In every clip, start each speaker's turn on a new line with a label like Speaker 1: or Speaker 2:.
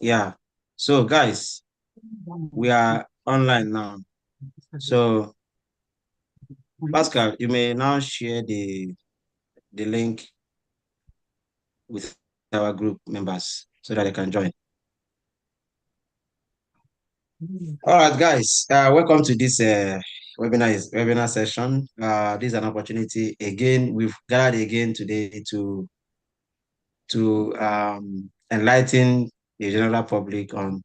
Speaker 1: Yeah. So guys, we are online now. So Pascal, you may now share the link with our group members so that they can join. All right, guys. Welcome to this webinar session. This is an opportunity again. We've gathered again today to enlighten the general public on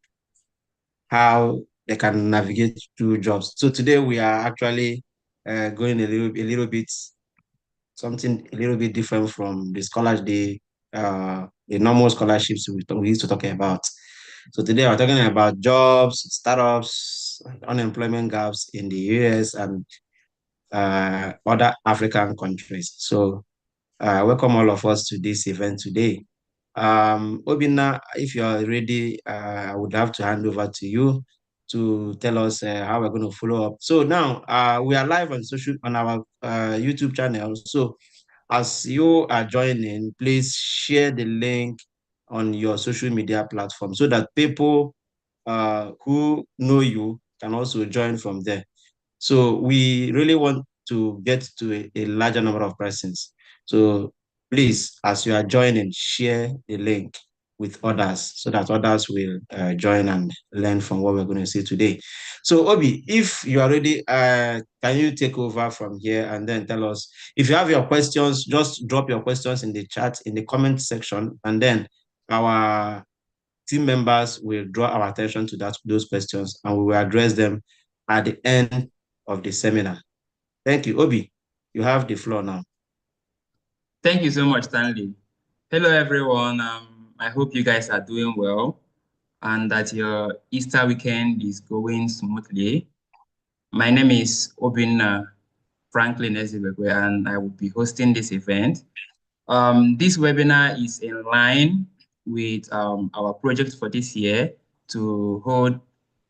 Speaker 1: how they can navigate through jobs. So today we are actually going a little bit something a little bit different from the normal scholarships we used to talk about. So today we're talking about jobs, startups, unemployment gaps in the US and other African countries. So welcome all of us to this event today. Obina, if you're ready, I would have to hand over to you to tell us how we're going to follow up. So now we are live on our YouTube channel. So as you are joining, please share the link on your social media platform so that people who know you can also join from there. So we really want to get to a larger number of persons. So please, as you are joining, share the link with others so that others will join and learn from what we're going to see today. So Obi, if you are ready, can you take over from here and then tell us if you have your questions, just drop your questions in the chat, in the comment section, and then our team members will draw our attention to those questions and we will address them at the end of the seminar. Thank you. Obi, you have the floor now.
Speaker 2: Thank you so much, Stanley. Hello, everyone. I hope you guys are doing well and that your Easter weekend is going smoothly. My name is Obin Franklin Ezebekwe, and I will be hosting this event. This webinar is in line with our project for this year to hold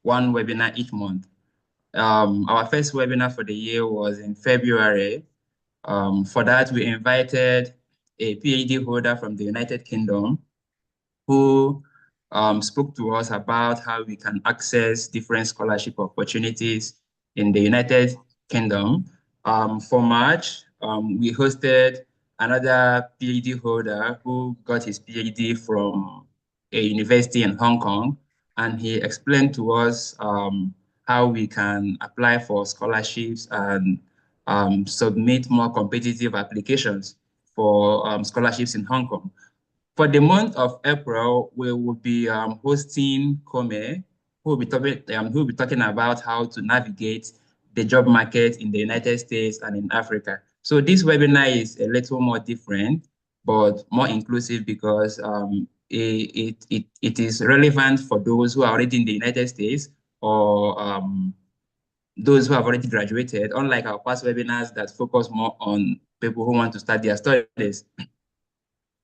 Speaker 2: one webinar each month. Our first webinar for the year was in February. For that, we invited a PhD holder from the United Kingdom who spoke to us about how we can access different scholarship opportunities in the United Kingdom. For March, we hosted another PhD holder who got his PhD from a university in Hong Kong, and he explained to us how we can apply for scholarships and submit more competitive applications for scholarships in Hong Kong. For the month of April, we will be hosting Kome, who will be talking about how to navigate the job market in the United States and in Africa. So this webinar is a little more different, but more inclusive because it is relevant for those who are already in the United States or those who have already graduated, unlike our past webinars that focus more on people who want to start their studies.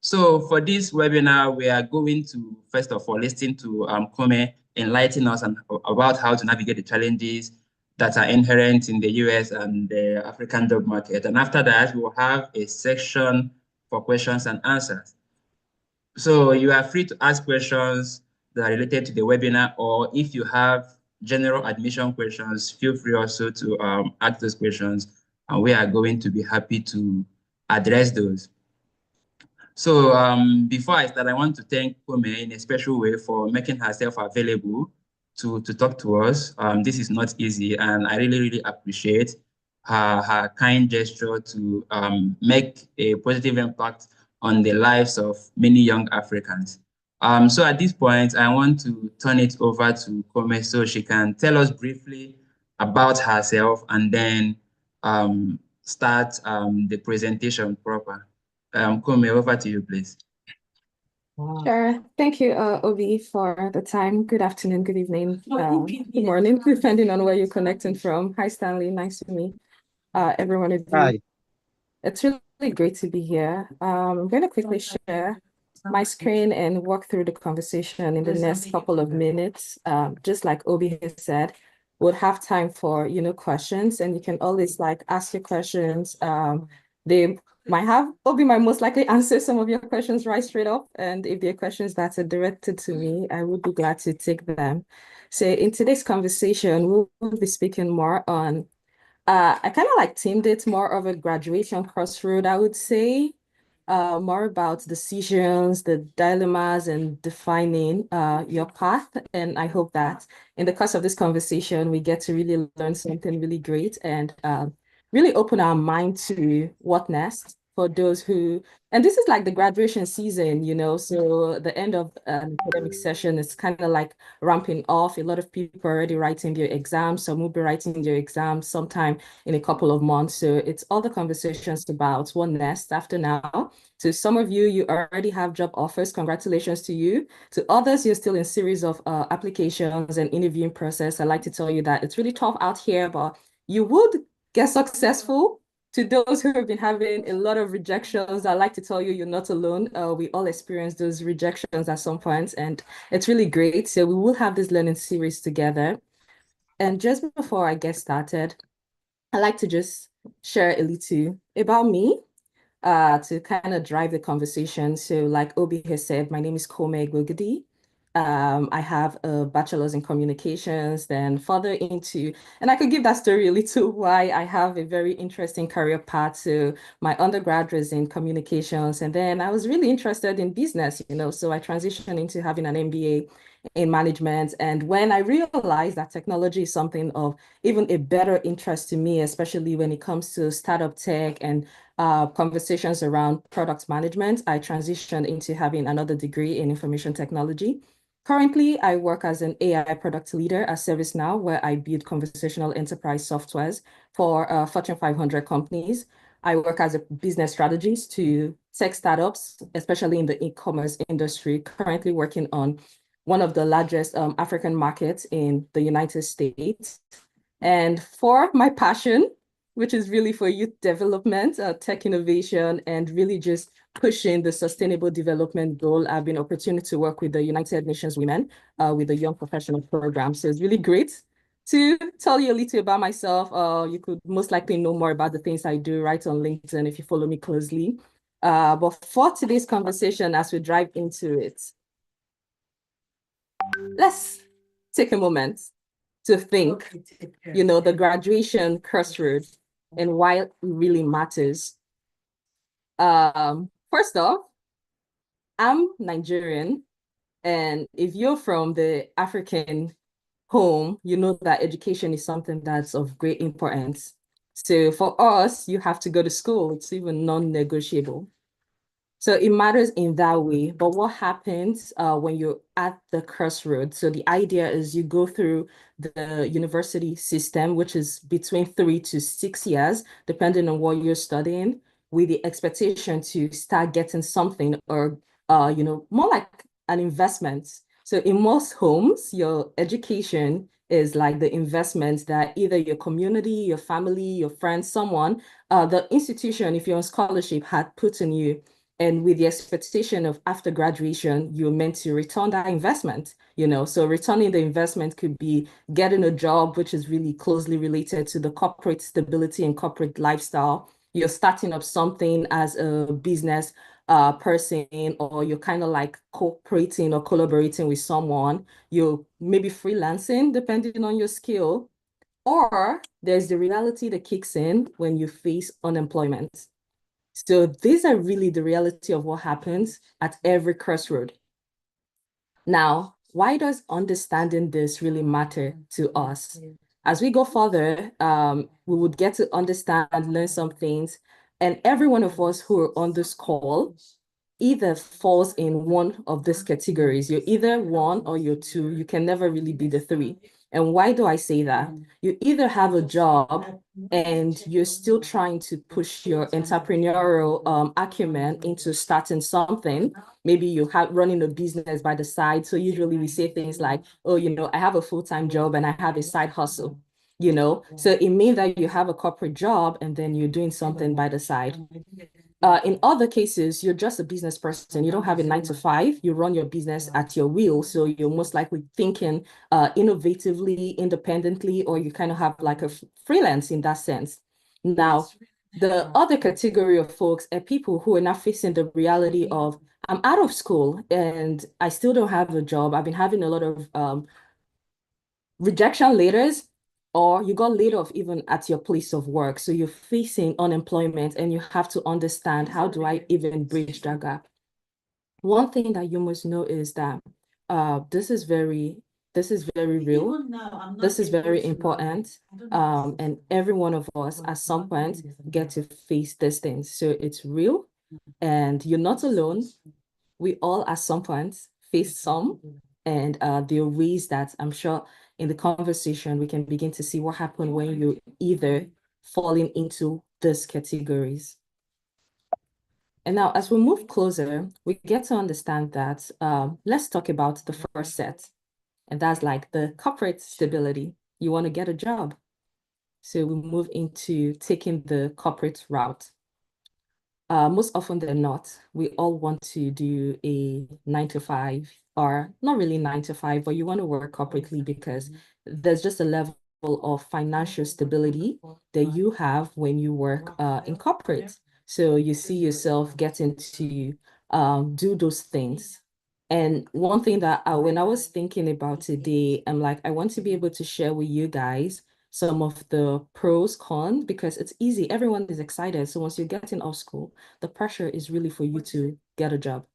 Speaker 2: So for this webinar, we are going to, first of all, listen to Kome enlighten us about how to navigate the challenges that are inherent in the US and the African job market. And after that, we will have a section for questions and answers. So you are free to ask questions that are related to the webinar, or if you have general admission questions, feel free also to ask those questions, and we are going to be happy to address those. So before I start, I want to thank Kome in a special way for making herself available to talk to us. This is not easy, and I really, really appreciate her kind gesture to make a positive impact on the lives of many young Africans. So at this point, I want to turn it over to Kome so she can tell us briefly about herself and then start the presentation proper. Kome, over to you, please.
Speaker 3: Sure. Thank you, Obi, for the time. Good afternoon, good evening, good morning, depending on where you're connecting from. Hi, Stanley. Nice to meet every one of you.
Speaker 1: Hi.
Speaker 3: It's really great to be here. I'm going to quickly share my screen and walk through the conversation in the next couple of minutes. Just like Obi has said, we'll have time for questions, and you can always ask your questions. The Obi might most likely answer some of your questions right straight up. And if there are questions that are directed to me, I would be glad to take them. So in today's conversation, we'll be speaking more on I kind of like themed it more of a graduation crossroad, I would say. More about decisions, the dilemmas, and defining your path. And I hope that in the course of this conversation, we get to really learn something really great and really open our mind to what next for those who, and this is like the graduation season, so the end of an academic session is kind of like ramping off. A lot of people are already writing their exams. Some will be writing their exams sometime in a couple of months. So it's all the conversations about what next after now. To some of you, you already have job offers. Congratulations to you. To others, you're still in series of applications and interviewing process. I'd like to tell you that it's really tough out here, but you would get successful. To those who have been having a lot of rejections, I'd like to tell you, you're not alone. We all experience those rejections at some point, and it's really great. So we will have this learning series together. And just before I get started, I'd like to just share a little about me to kind of drive the conversation. So like Obi has said, my name is Kome Gwogidi. I have a bachelor's in communications, then further into, and I could give that story a little why I have a very interesting career path. So my undergrad was in communications, and then I was really interested in business, so I transitioned into having an MBA in management. And when I realized that technology is something of even a better interest to me, especially when it comes to startup tech and conversations around product management, I transitioned into having another degree in information technology. Currently, I work as an AI product leader at ServiceNow, where I build conversational enterprise softwares for Fortune 500 companies. I work as a business strategist to tech startups, especially in the e-commerce industry, currently working on one of the largest African markets in the United States. And for my passion, which is really for youth development, tech innovation, and really just pushing the sustainable development goal, I've been opportunity to work with the United Nations Women with the Young Professional Program. So it's really great to tell you a little about myself. You could most likely know more about the things I do right on LinkedIn if you follow me closely. But for today's conversation, as we dive into it, let's take a moment to think, the graduation crossroad and why it really matters. First off, I'm Nigerian, and if you're from the African home, you know that education is something that's of great importance. So for us, you have to go to school. It's even non-negotiable. So it matters in that way. But what happens when you're at the crossroads? So the idea is you go through the university system, which is between 3 to 6 years, depending on what you're studying, with the expectation to start getting something or, more like an investment. So in most homes, your education is like the investment that either your community, your family, your friends, someone, the institution, if you're on scholarship, had put in you. And with the expectation of after graduation, you're meant to return that investment, So returning the investment could be getting a job, which is really closely related to the corporate stability and corporate lifestyle. You're starting up something as a business person, or you're kind of like cooperating or collaborating with someone. You're maybe freelancing, depending on your skill. Or there's the reality that kicks in when you face unemployment. So these are really the reality of what happens at every crossroad. Now, why does understanding this really matter to us? As we go further, we would get to understand, learn some things, and every one of us who are on this call either falls in one of these categories. You're either one or you're two. You can never really be the three. And why do I say that? You either have a job and you're still trying to push your entrepreneurial acumen into starting something. Maybe you have running a business by the side. So usually we say things like, oh, I have a full-time job and I have a side hustle. So it means that you have a corporate job and then you're doing something by the side. In other cases, you're just a business person. You don't have a 9 to 5. You run your business at your will. So you're most likely thinking innovatively, independently, or you kind of have like a freelance in that sense. Now, The other category of folks are people who are not facing the reality of, I'm out of school and I still don't have a job. I've been having a lot of rejection letters, or you got laid off even at your place of work. So you're facing unemployment and you have to understand, how do I even bridge that gap? One thing that you must know is that this is very real. This is very important. And every one of us at some point get to face these things. So it's real and you're not alone. We all at some point face some, and there are ways that I'm sure in the conversation we can begin to see what happened when you either falling into these categories. And now, as we move closer, we get to understand that let's talk about the first set, and that's like the corporate stability. You want to get a job. So we move into taking the corporate route. Most often than not, we all want to do a 9 to 5, or not really 9 to 5, but you want to work corporately because there's just a level of financial stability that you have when you work in corporate. So you see yourself getting to do those things. And one thing that when I was thinking about today, I'm like, I want to be able to share with you guys some of the pros, cons, because it's easy. Everyone is excited. So once you're getting off school, the pressure is really for you to get a job.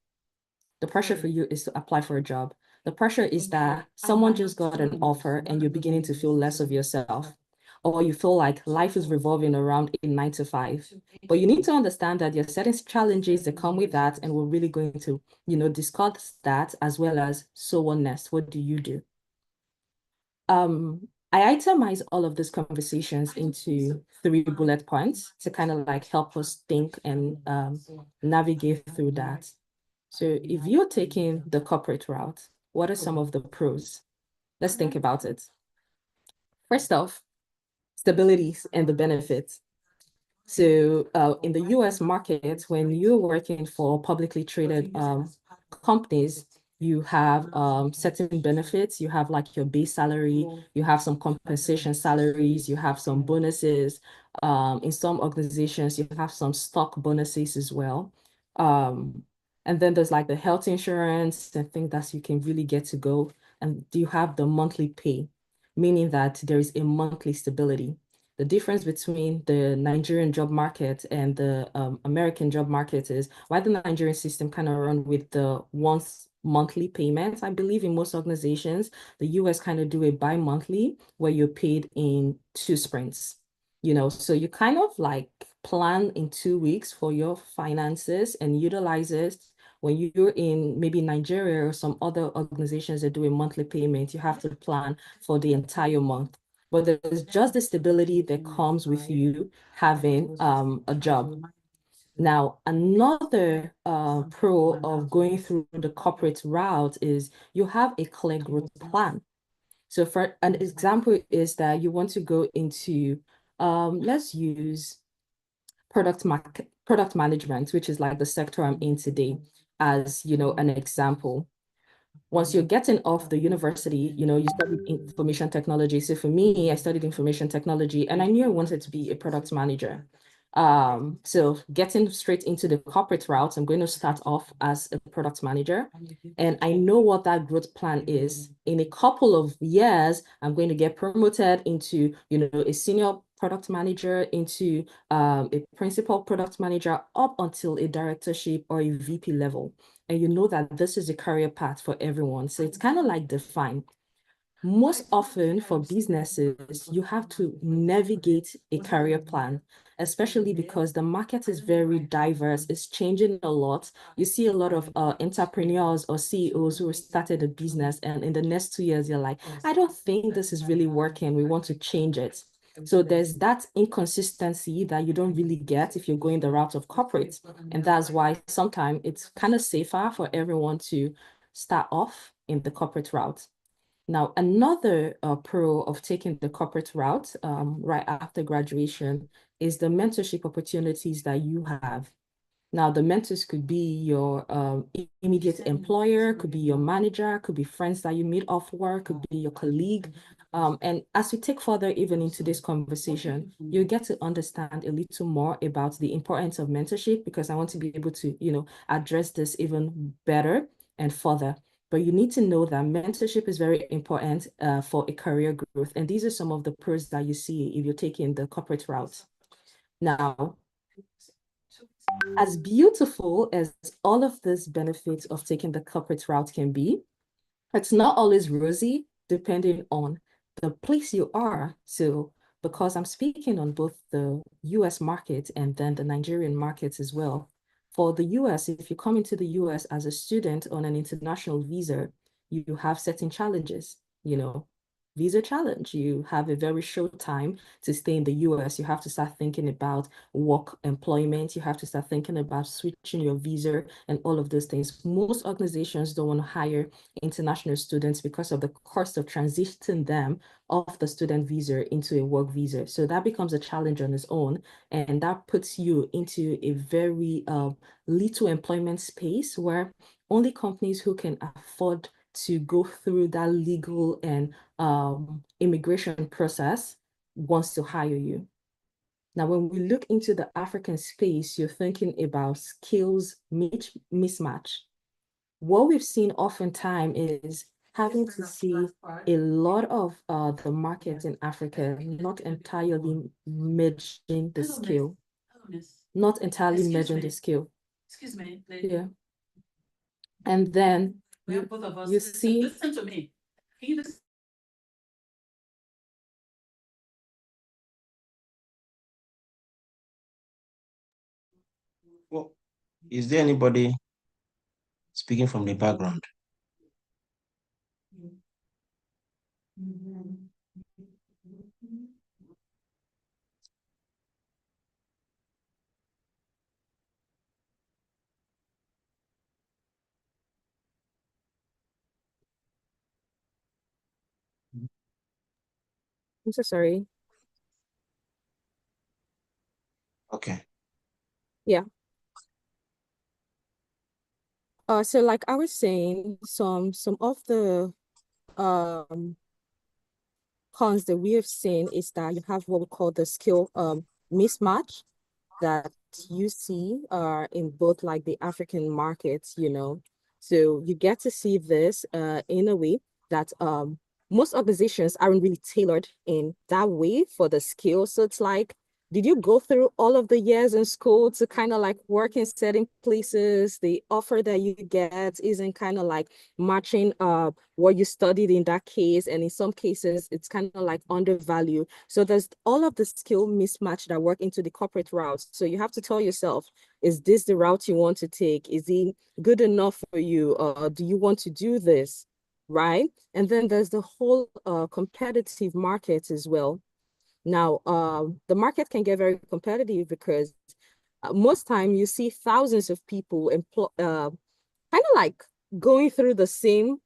Speaker 3: The pressure for you is to apply for a job. The pressure is that someone just got an offer and you're beginning to feel less of yourself, or you feel like life is revolving around a 9 to 5. But you need to understand that there are certain challenges that come with that, and we're really going to, discuss that, as well as, so what next? What do you do? I itemize all of these conversations into 3 bullet points to kind of like help us think and navigate through that. So if you're taking the corporate route, what are some of the pros? Let's think about it. First off, stabilities and the benefits. So in the US market, when you're working for publicly traded companies, you have certain benefits. You have like your base salary, you have some compensation salaries, you have some bonuses. In some organizations, you have some stock bonuses as well. And then there's like the health insurance and things that you can really get to go. And you have the monthly pay, meaning that there is a monthly stability. The difference between the Nigerian job market and the American job market is why the Nigerian system kind of run with the once monthly payments. I believe in most organizations, the US kind of do a bi-monthly where you're paid in 2 sprints. So you kind of like plan in 2 weeks for your finances and utilize it. When you're in maybe Nigeria or some other organizations that do a monthly payment, you have to plan for the entire month. But there's just the stability that comes with you having a job. Now, another pro of going through the corporate route is you have a clear growth plan. So for an example is that you want to go into, let's use product management, which is like the sector I'm in today, as an example. Once you're getting off the university, you studied information technology. So for me, I studied information technology and I knew I wanted to be a product manager. So getting straight into the corporate route, I'm going to start off as a product manager. And I know what that growth plan is. In a couple of years, I'm going to get promoted into, a senior product manager, into a principal product manager, up until a directorship or a VP level. And you know that this is a career path for everyone. So it's kind of like defined. Most often for businesses, you have to navigate a career plan, especially because the market is very diverse. It's changing a lot. You see a lot of entrepreneurs or CEOs who started a business, and in the next 2 years, you're like, I don't think this is really working. We want to change it. So there's that inconsistency that you don't really get if you're going the route of corporate. And that's why sometimes it's kind of safer for everyone to start off in the corporate route. Now, another pro of taking the corporate route right after graduation is the mentorship opportunities that you have. Now, the mentors could be your immediate employer, could be your manager, could be friends that you meet off work, could be your colleague. And as we take further even into this conversation, you get to understand a little more about the importance of mentorship, because I want to be able to, address this even better and further. But you need to know that mentorship is very important for a career growth. And these are some of the pros that you see if you're taking the corporate route. Now, as beautiful as all of these benefits of taking the corporate route can be, it's not always rosy depending on the place you are. So, because I'm speaking on both the US market and then the Nigerian markets as well. For the US, if you come into the US as a student on an international visa, you have certain challenges, visa challenge. You have a very short time to stay in the US. You have to start thinking about work employment. You have to start thinking about switching your visa and all of those things. Most organizations don't want to hire international students because of the cost of transitioning them off the student visa into a work visa. So that becomes a challenge on its own. And that puts you into a very little employment space where only companies who can afford to go through that legal and immigration process wants to hire you. Now, when we look into the African space, you're thinking about skills mismatch. What we've seen oftentimes is having to see a lot of the markets in Africa not entirely merging the skill, not entirely merging the skill.
Speaker 4: Excuse me.
Speaker 3: Yeah. And then you see,
Speaker 4: listen to me. Can you listen?
Speaker 1: Well, is there anybody speaking from the background?
Speaker 3: I'm so sorry.
Speaker 1: Okay.
Speaker 3: Yeah. So like I was saying, some of the cons that we have seen is that you have what we call the skill mismatch that you see in both like the African markets, So you get to see this in a way that most organizations aren't really tailored in that way for the skill. So it's like, did you go through all of the years in school to kind of like work in certain places? The offer that you get isn't kind of like matching what you studied in that case. And in some cases, it's kind of like undervalued. So there's all of the skill mismatch that work into the corporate route. So you have to tell yourself, is this the route you want to take? Is it good enough for you? Do you want to do this? Right? And then there's the whole competitive market as well. Now, the market can get very competitive because most time you see thousands of people kind of like going through the same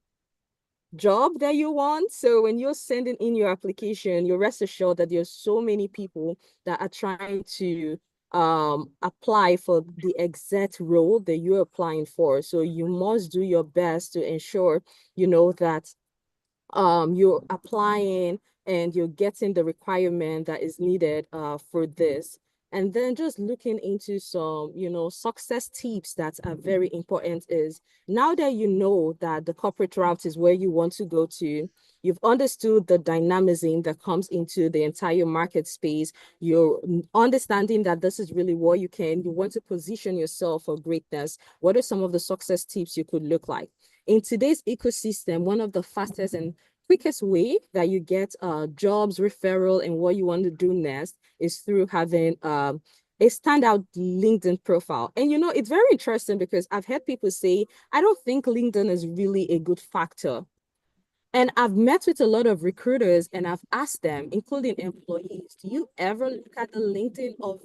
Speaker 3: job that you want. So when you're sending in your application, you're rest assured that there's so many people that are trying to apply for the exact role that you're applying for. So you must do your best to ensure, that you're applying and you're getting the requirement that is needed for this. And then just looking into some, success tips that are very important is now that you know that the corporate route is where you want to go to, you've understood the dynamism that comes into the entire market space. You're understanding that this is really what you want to position yourself for greatness. What are some of the success tips you could look like? In today's ecosystem, one of the fastest and quickest way that you get jobs, referral, and what you want to do next is through having a standout LinkedIn profile. And it's very interesting because I've heard people say, I don't think LinkedIn is really a good factor. And I've met with a lot of recruiters and I've asked them, including employees, do you ever look at the LinkedIn of,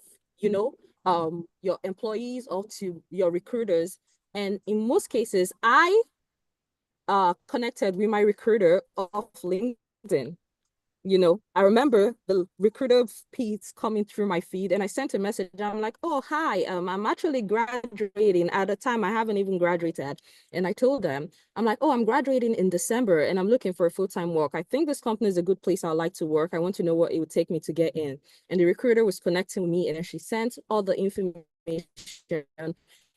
Speaker 3: your employees or to your recruiters? And in most cases, I connected with my recruiter off LinkedIn. I remember the recruiter piece coming through my feed, and I sent a message. I'm like, oh, hi, I'm actually graduating. At the time, I haven't even graduated. And I told them, I'm like, oh, I'm graduating in December and I'm looking for a full-time work. I think this company is a good place I'd like to work. I want to know what it would take me to get in. And the recruiter was connecting with me, and then she sent all the information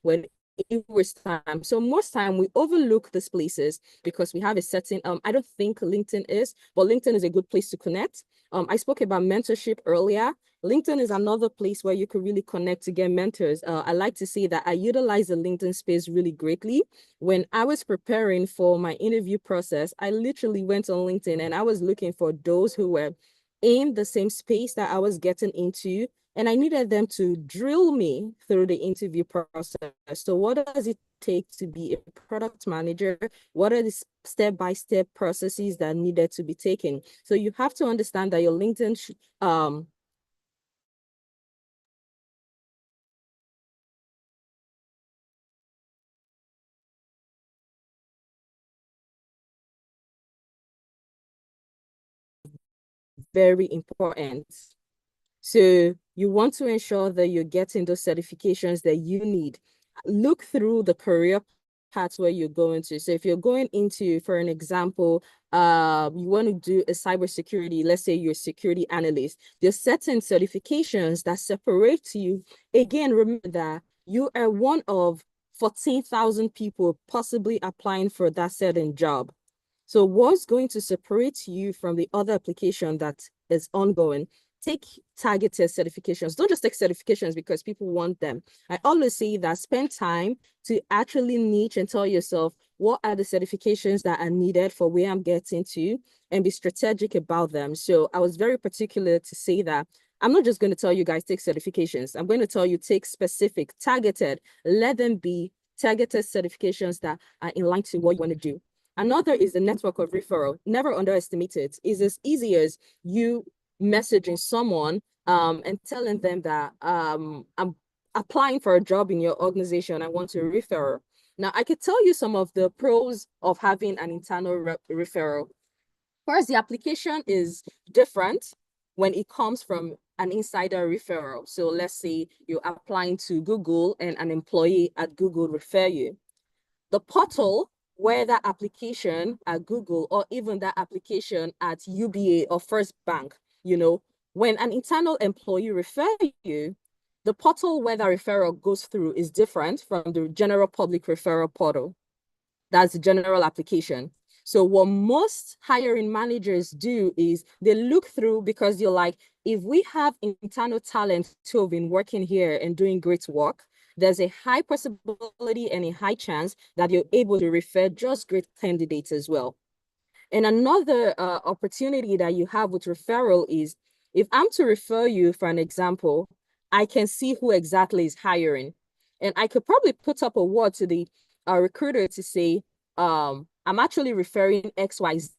Speaker 3: when it was time. So most time we overlook these places because we have a certain, I don't think LinkedIn is, but LinkedIn is a good place to connect. I spoke about mentorship earlier. LinkedIn is another place where you could really connect to get mentors. I like to say that I utilize the LinkedIn space really greatly. When I was preparing for my interview process, I literally went on LinkedIn and I was looking for those who were in the same space that I was getting into, and I needed them to drill me through the interview process. So what does it take to be a product manager? What are the step-by-step processes that needed to be taken? So you have to understand that your LinkedIn very important. So you want to ensure that you're getting those certifications that you need. Look through the career paths where you're going to. So if you're going into, for an example, you want to do a cybersecurity, let's say you're a security analyst, there's certain certifications that separate you. Again, remember that you are one of 14,000 people possibly applying for that certain job. So what's going to separate you from the other application that is ongoing? Take targeted certifications. Don't just take certifications because people want them. I always say that spend time to actually niche and tell yourself, what are the certifications that are needed for where I'm getting to, and be strategic about them. So I was very particular to say that I'm not just going to tell you guys take certifications. I'm going to tell you take specific, targeted, let them be targeted certifications that are in line to what you want to do. Another is the network of referral. Never underestimate it. It's as easy as you messaging someone and telling them that I'm applying for a job in your organization. I want to refer. Now, I could tell you some of the pros of having an internal referral. First, the application is different when it comes from an insider referral. So let's say you're applying to Google and an employee at Google refer you. The portal where that application at Google, or even that application at UBA or First Bank, when an internal employee refer you, the portal where that referral goes through is different from the general public referral portal. That's the general application. So what most hiring managers do is they look through, because you're like, if we have internal talent who have been working here and doing great work, there's a high possibility and a high chance that you're able to refer just great candidates as well. And another opportunity that you have with referral is, if I'm to refer you, for an example, I can see who exactly is hiring. And I could probably put up a word to the recruiter to say, I'm actually referring XYZ.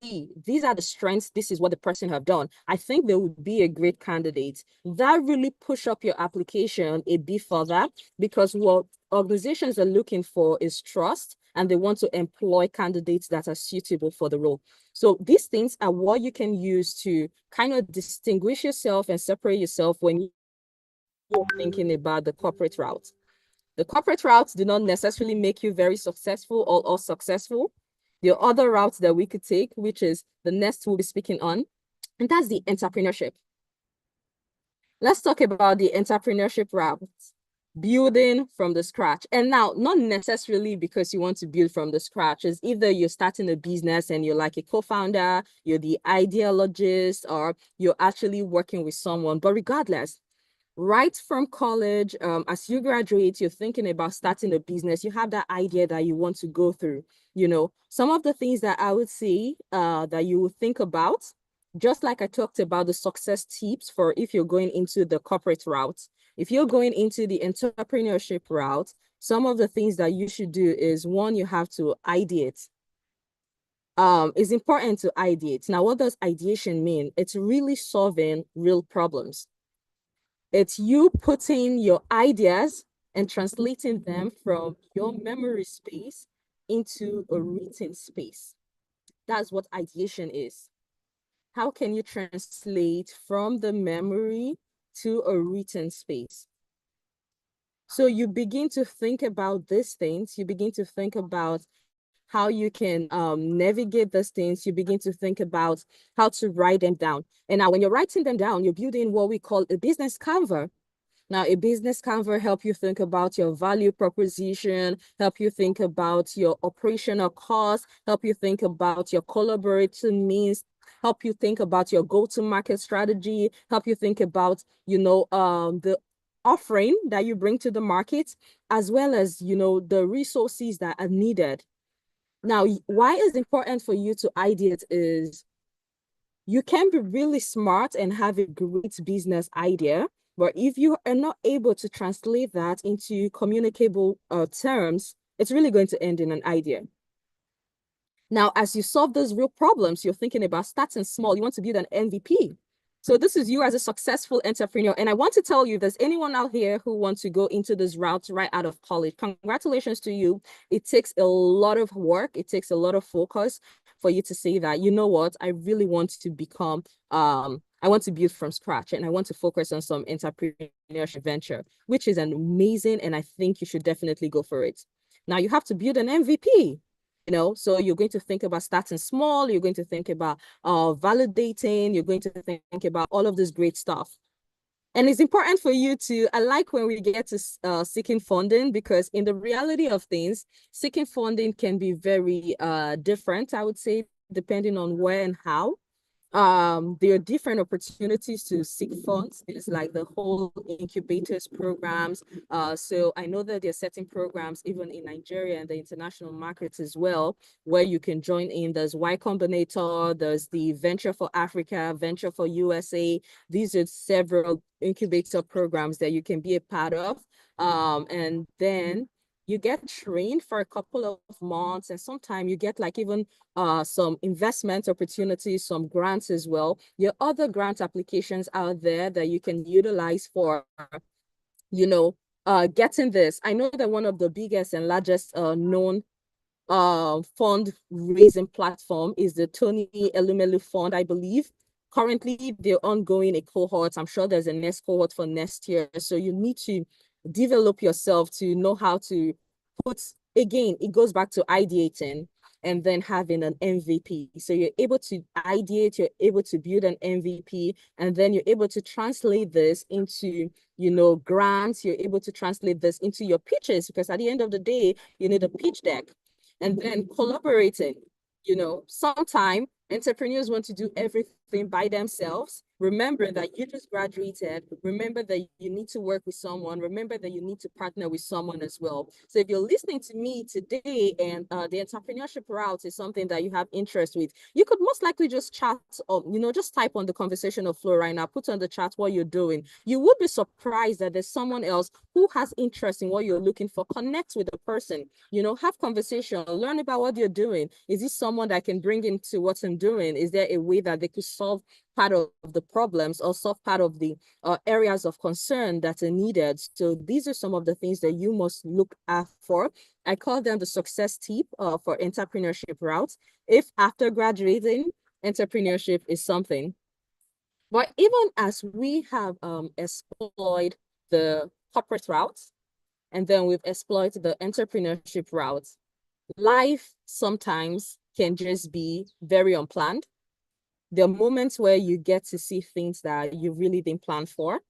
Speaker 3: These are the strengths. This is what the person have done. I think they would be a great candidate. That really push up your application a bit further, because what organizations are looking for is trust, and they want to employ candidates that are suitable for the role. So these things are what you can use to kind of distinguish yourself and separate yourself when you're thinking about the corporate route. The corporate routes do not necessarily make you very successful or successful. There are other routes that we could take, which is the next we'll be speaking on, and that's the entrepreneurship. Let's talk about the entrepreneurship route, building from the scratch. And now, not necessarily because you want to build from the scratch. It's either you're starting a business and you're like a co-founder, you're the ideologist, or you're actually working with someone. But regardless, right from college, as you graduate, you're thinking about starting a business, you have that idea that you want to go through. Some of the things that I would say that you would think about, just like I talked about the success tips for if you're going into the corporate route, if you're going into the entrepreneurship route, some of the things that you should do is, one, you have to ideate. It's important to ideate. Now, what does ideation mean? It's really solving real problems. It's you putting your ideas and translating them from your memory space into a written space. That's what ideation is. how can you translate from the memory to a written space? So you begin to think about these things. You begin to think about how you can navigate these things. You begin to think about how to write them down. And now when you're writing them down, you're building what we call a business canvas. Now, a business canvas help you think about your value proposition, help you think about your operational costs, help you think about your collaborating means, help you think about your go-to-market strategy, help you think about, the offering that you bring to the market, as well as, the resources that are needed. Now, why it's important for you to ideate is you can be really smart and have a great business idea, but if you are not able to translate that into communicable terms, it's really going to end in an idea. Now, as you solve those real problems, you're thinking about starting small. You want to build an MVP. So this is you as a successful entrepreneur. And I want to tell you, if there's anyone out here who wants to go into this route right out of college, congratulations to you. It takes a lot of work. It takes a lot of focus for you to say that, you know what, I really want to become, I want to build from scratch and I want to focus on some entrepreneurship venture, which is amazing. And I think you should definitely go for it. Now you have to build an MVP. So you're going to think about starting small, you're going to think about validating, you're going to think about all of this great stuff. And it's important for you to, I like when we get to seeking funding, because in the reality of things, seeking funding can be very different, I would say, depending on where and how. There are different opportunities to seek funds. It's like the whole incubators programs. So I know that there are certain programs even in Nigeria and the international markets as well, where you can join in. There's Y Combinator, there's the Venture for Africa, Venture for USA. These are several incubator programs that you can be a part of. And then you get trained for a couple of months, and sometimes you get like even some investment opportunities, some grants as well. There are other grant applications out there that you can utilize for, getting this. I know that one of the biggest and largest known fundraising platform is the Tony Elumelu Fund, I believe. Currently, they're ongoing a cohort. I'm sure there's a next cohort for next year. So you need to develop yourself to know how to put, again, it goes back to ideating and then having an MVP. So you're able to ideate, you're able to build an MVP, and then you're able to translate this into, grants. You're able to translate this into your pitches, because at the end of the day, you need a pitch deck. And then collaborating, sometimes entrepreneurs want to do everything by themselves. Remember that you just graduated. Remember that you need to work with someone. Remember that you need to partner with someone as well. So if you're listening to me today and the entrepreneurship route is something that you have interest with, you could most likely just chat or, just type on the conversational floor right now, put on the chat what you're doing. You would be surprised that there's someone else who has interest in what you're looking for. Connect with the person, have conversation, learn about what you're doing. Is this someone that I can bring into what I'm doing? Is there a way that they could solve part of the problems or solve part of the areas of concern that are needed? So these are some of the things that you must look out for. I call them the success tip for entrepreneurship routes. If after graduating, entrepreneurship is something. But even as we have explored the corporate routes, and then we've explored the entrepreneurship routes, life sometimes can just be very unplanned. There are moments where you get to see things that you really didn't plan for.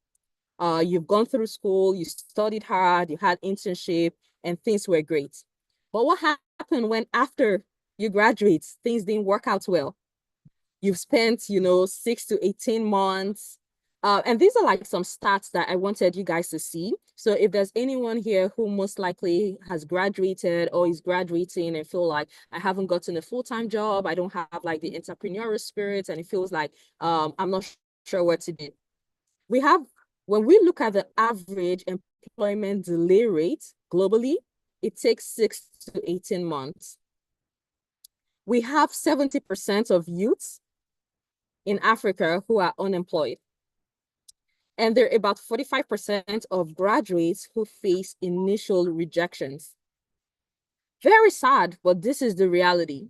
Speaker 3: You've gone through school, you studied hard, you had internship, and things were great. But what happened when after you graduate, things didn't work out well? You've spent, 6 to 18 months. And these are like some stats that I wanted you guys to see. So if there's anyone here who most likely has graduated or is graduating and feel like I haven't gotten a full-time job, I don't have like the entrepreneurial spirit, and it feels like I'm not sure what to do. When we look at the average employment delay rate globally, it takes 6 to 18 months. We have 70% of youths in Africa who are unemployed. And there are about 45% of graduates who face initial rejections. Very sad, but this is the reality.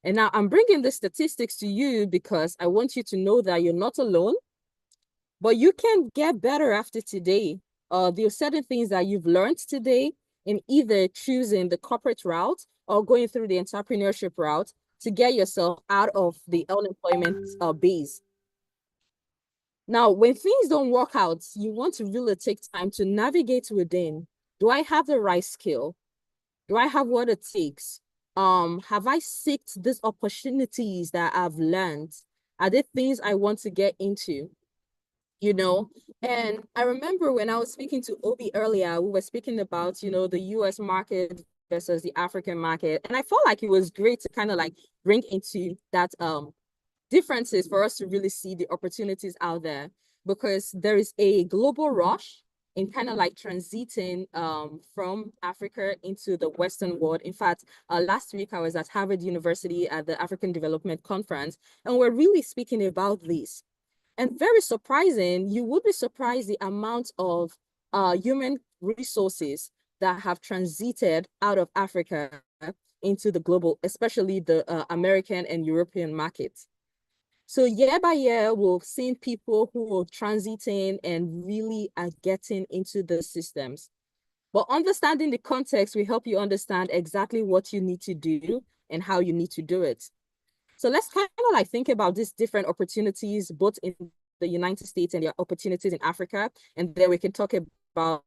Speaker 3: And now I'm bringing the statistics to you because I want you to know that you're not alone, but you can get better after today. There are certain things that you've learned today in either choosing the corporate route or going through the entrepreneurship route to get yourself out of the unemployment base. Now, when things don't work out, you want to really take time to navigate within. Do I have the right skill? Do I have what it takes? Have I seeked these opportunities that I've learned? Are there things I want to get into? You know, and I remember when I was speaking to Obi earlier, we were speaking about, you know, the US market versus the African market. And I felt like it was great to kind of like bring into that differences for us to really see the opportunities out there, because there is a global rush in kind of like transiting from Africa into the Western world. In fact, last week I was at Harvard University at the African Development Conference, and we're really speaking about this. And very surprising, you would be surprised the amount of human resources that have transited out of Africa into the global, especially the American and European markets. So year by year, we've seen people who are transiting and really are getting into the systems. But understanding the context will help you understand exactly what you need to do and how you need to do it. So let's kind of like think about these different opportunities, both in the United States and the opportunities in Africa. And then we can talk about,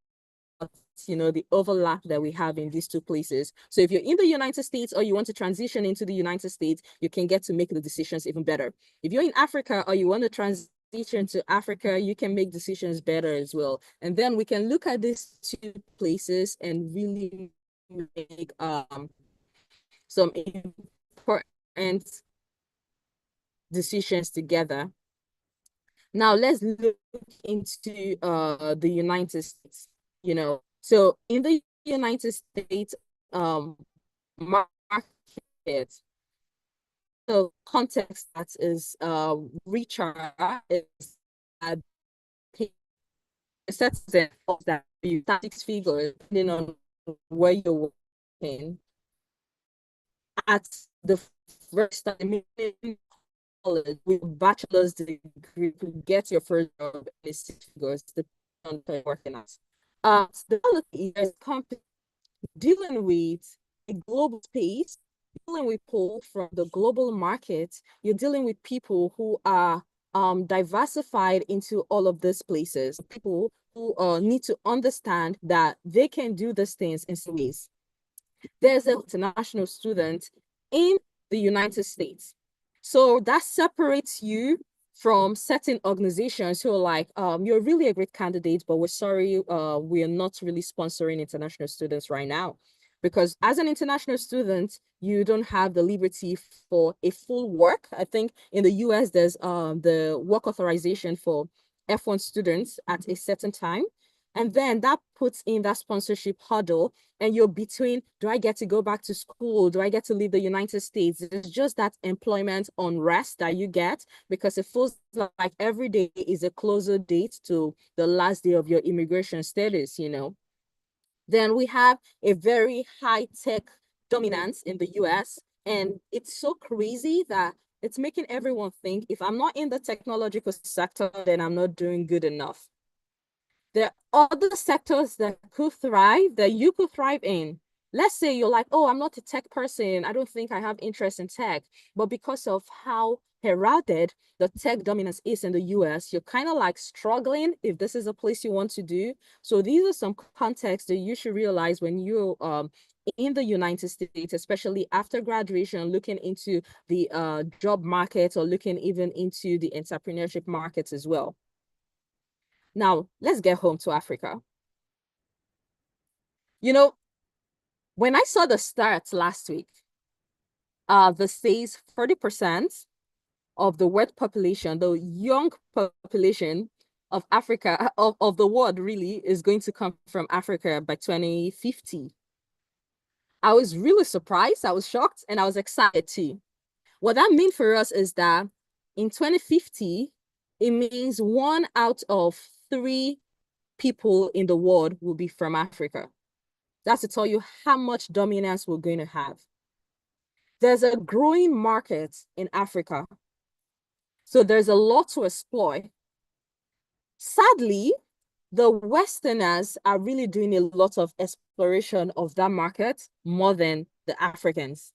Speaker 3: you know, the overlap that we have in these two places. So if you're in the United States or you want to transition into the United States, you can get to make the decisions even better. If you're in Africa or you want to transition to Africa, you can make decisions better as well. And then we can look at these two places and really make some important decisions together. Now let's look into the United States. You know, so in the United States market, the context that is richer is sets that you 6 figures depending on where you're working at the first time college with a bachelor's degree to get your first job in 6 figures depending on where you're working at. The reality is dealing with a global space, dealing with people from the global market, you're dealing with people who are diversified into all of these places, people who need to understand that they can do these things in some ways. There's an international student in the United States. So that separates you from certain organizations who are like, you're really a great candidate, but we're sorry, we are not really sponsoring international students right now. Because as an international student, you don't have the liberty for a full work. I think in the US, there's the work authorization for F1 students at a certain time. And then that puts in that sponsorship hurdle, and you're between, do I get to go back to school? Do I get to leave the United States? It's just that employment unrest that you get, because it feels like every day is a closer date to the last day of your immigration status, you know. Then we have a very high tech dominance in the US. And it's so crazy that it's making everyone think if I'm not in the technological sector, then I'm not doing good enough. There are other sectors that could thrive, that you could thrive in. Let's say you're like, oh, I'm not a tech person. I don't think I have interest in tech. But because of how heralded the tech dominance is in the US, you're kind of like struggling if this is a place you want to do. So these are some contexts that you should realize when you're in the United States, especially after graduation, looking into the job market or looking even into the entrepreneurship markets as well. Now, let's get home to Africa. You know, when I saw the stats last week, that says 40% of the world population, the young population of Africa, of the world really, is going to come from Africa by 2050. I was really surprised, I was shocked, and I was excited too. What that means for us is that in 2050, it means 1 out of 3 people in the world will be from Africa. That's to tell you how much dominance we're going to have. There's a growing market in Africa. So there's a lot to explore. Sadly, the Westerners are really doing a lot of exploration of that market more than the Africans.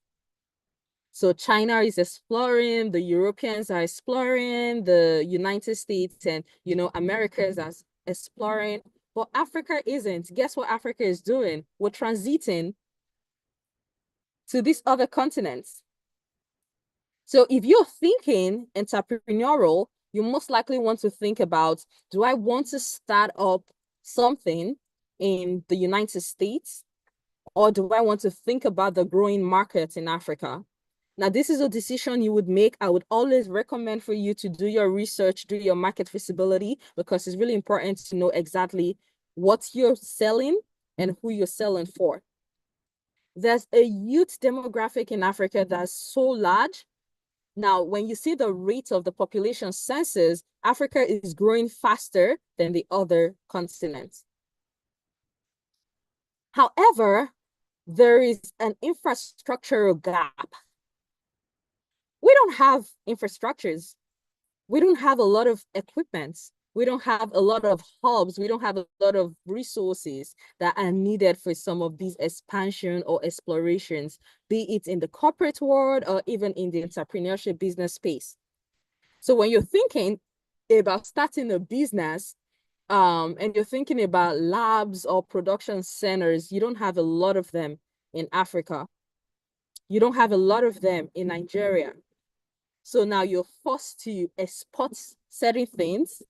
Speaker 3: So China is exploring, the Europeans are exploring, the United States and, Americas are exploring, but Africa isn't. Guess what Africa is doing? We're transiting to these other continents. So if you're thinking entrepreneurial, you most likely want to think about, do I want to start up something in the United States? Or do I want to think about the growing market in Africa? Now, this is a decision you would make. I would always recommend for you to do your research, do your market feasibility, because it's really important to know exactly what you're selling and who you're selling for. There's a youth demographic in Africa that's so large. Now, when you see the rate of the population census, Africa is growing faster than the other continents. However, there is an infrastructural gap. We don't have infrastructures. We don't have a lot of equipment. We don't have a lot of hubs. We don't have a lot of resources that are needed for some of these expansion or explorations, be it in the corporate world or even in the entrepreneurship business space. So when you're thinking about starting a business, and you're thinking about labs or production centers, you don't have a lot of them in Africa. You don't have a lot of them in Nigeria. So now you're forced to export certain things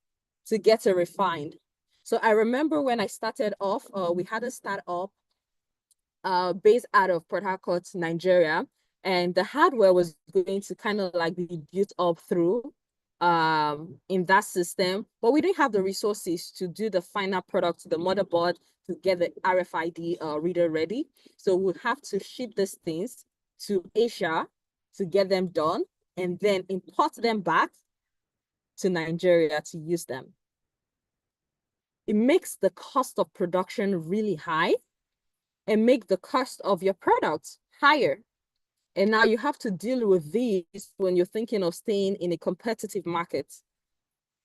Speaker 3: to get it refined. So I remember when I started off, we had a startup based out of Port Harcourt, Nigeria, and the hardware was going to kind of like be built up through in that system, but we didn't have the resources to do the final product, the motherboard, to get the RFID reader ready. So we'll have to ship these things to Asia to get them done and then import them back to Nigeria to use them. It makes the cost of production really high and make the cost of your products higher. And now you have to deal with these when you're thinking of staying in a competitive market.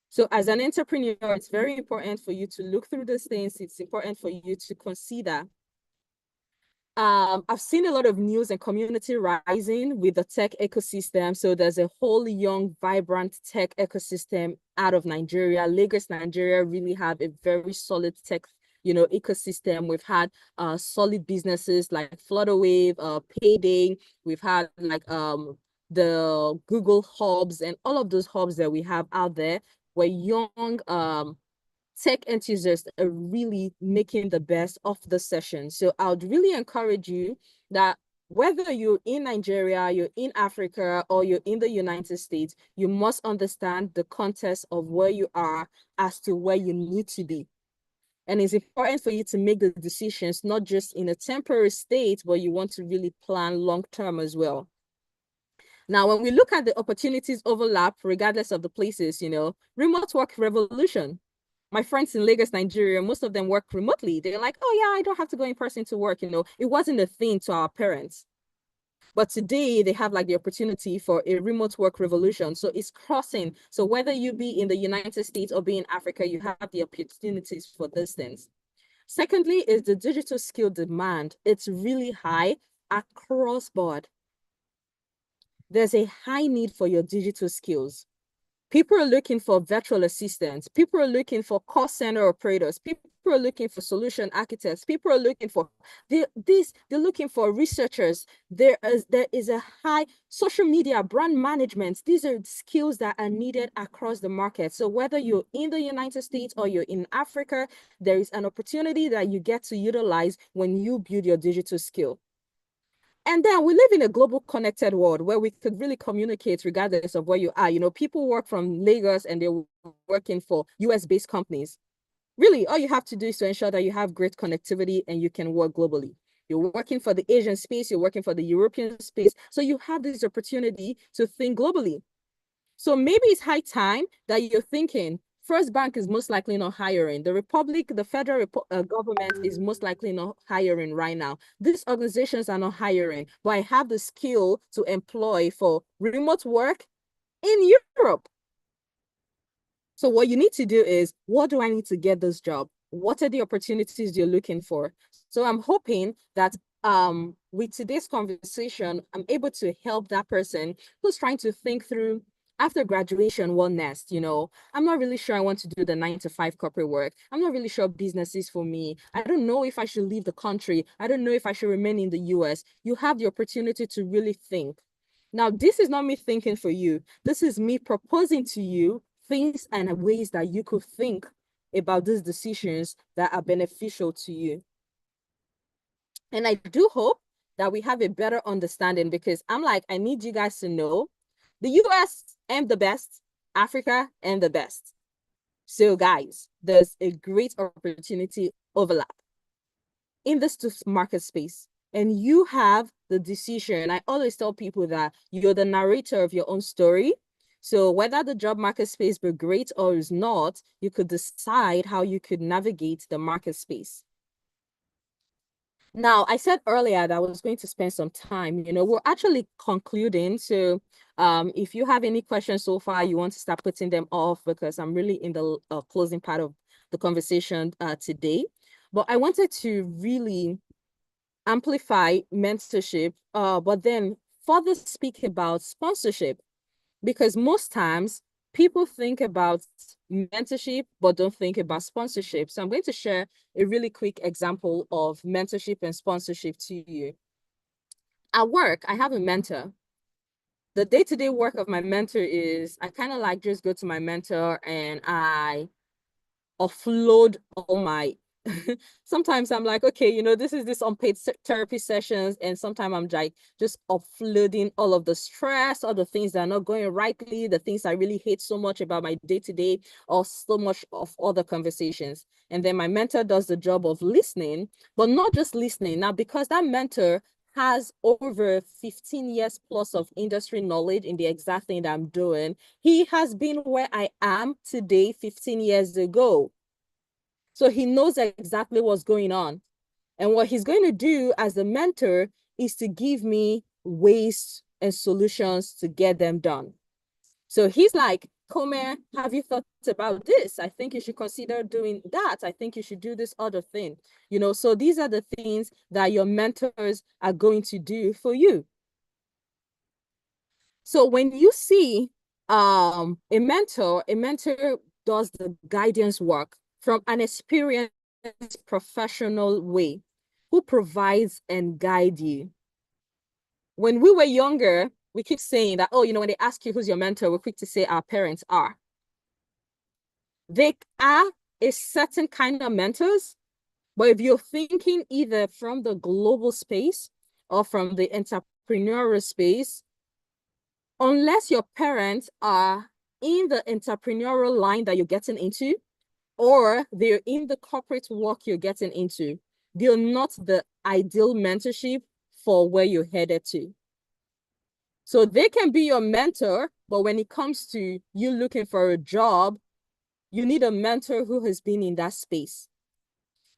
Speaker 3: So as an entrepreneur, it's very important for you to look through these things. It's important for you to consider. I've seen a lot of news and community rising with the tech ecosystem. So there's a whole young, vibrant tech ecosystem out of Nigeria. Lagos, Nigeria really have a very solid tech ecosystem. We've had solid businesses like Flutterwave, Payday. We've had like the Google hubs and all of those hubs that we have out there where young tech enthusiasts are really making the best of the session. So I would really encourage you that whether you're in Nigeria, you're in Africa, or you're in the United States, you must understand the context of where you are as to where you need to be. And it's important for you to make the decisions, not just in a temporary state, but you want to really plan long-term as well. Now, when we look at the opportunities overlap, regardless of the places, remote work revolution. My friends in Lagos, Nigeria, most of them work remotely. They're like, oh yeah, I don't have to go in person to work. It wasn't a thing to our parents. But today they have like the opportunity for a remote work revolution. So it's crossing. So whether you be in the United States or be in Africa, you have the opportunities for these things. Secondly is the digital skill demand. It's really high across board. There's a high need for your digital skills. People are looking for virtual assistants. People are looking for call center operators. People are looking for solution architects. People are looking for they're looking for researchers. There is a high social media, brand management. These are skills that are needed across the market. So whether you're in the United States or you're in Africa, there is an opportunity that you get to utilize when you build your digital skill. And then we live in a global connected world where we could really communicate regardless of where you are. People work from Lagos and they're working for US-based companies. Really, all you have to do is to ensure that you have great connectivity and you can work globally. You're working for the Asian space, you're working for the European space. So you have this opportunity to think globally. So maybe it's high time that you're thinking, First Bank is most likely not hiring. The federal government is most likely not hiring right now. These organizations are not hiring, but I have the skill to employ for remote work in Europe. So what you need to do is, what do I need to get this job? What are the opportunities you're looking for? So I'm hoping that with today's conversation, I'm able to help that person who's trying to think through after graduation, what next? I'm not really sure I want to do the 9-to-5 corporate work. I'm not really sure business is for me. I don't know if I should leave the country. I don't know if I should remain in the US. You have the opportunity to really think. Now, this is not me thinking for you. This is me proposing to you things and ways that you could think about these decisions that are beneficial to you. And I do hope that we have a better understanding, because I need you guys to know the US and the best, Africa and the best. So guys, there's a great opportunity overlap in this market space. And you have the decision. I always tell people that you're the narrator of your own story. So whether the job market space be great or is not, you could decide how you could navigate the market space. Now, I said earlier that I was going to spend some time, we're actually concluding. So if you have any questions so far, you want to start putting them off, because I'm really in the closing part of the conversation today. But I wanted to really amplify mentorship, but then further speak about sponsorship, because most times people think about mentorship but don't think about sponsorship. So I'm going to share a really quick example of mentorship and sponsorship to you. At work, I have a mentor. The day-to-day work of my mentor is I kind of just go to my mentor and I offload all my sometimes I'm like, okay, this is this unpaid therapy sessions, and sometimes I'm just offloading all of the stress, all the things that are not going rightly, the things I really hate so much about my day-to-day, or so much of other conversations. And then my mentor does the job of listening, but not just listening. Now, because that mentor has over 15 years plus of industry knowledge in the exact thing that I'm doing, he has been where I am today 15 years ago. So he knows exactly what's going on. And what he's going to do as a mentor is to give me ways and solutions to get them done. So he's like, Comer, have you thought about this? I think you should consider doing that. I think you should do this other thing. So these are the things that your mentors are going to do for you. So when you see a mentor does the guidance work from an experienced professional way, who provides and guides you. When we were younger, we keep saying that, when they ask you who's your mentor, we're quick to say our parents are. They are a certain kind of mentors, but if you're thinking either from the global space or from the entrepreneurial space, unless your parents are in the entrepreneurial line that you're getting into, or they're in the corporate work you're getting into, they're not the ideal mentorship for where you're headed to. So they can be your mentor, but when it comes to you looking for a job, you need a mentor who has been in that space.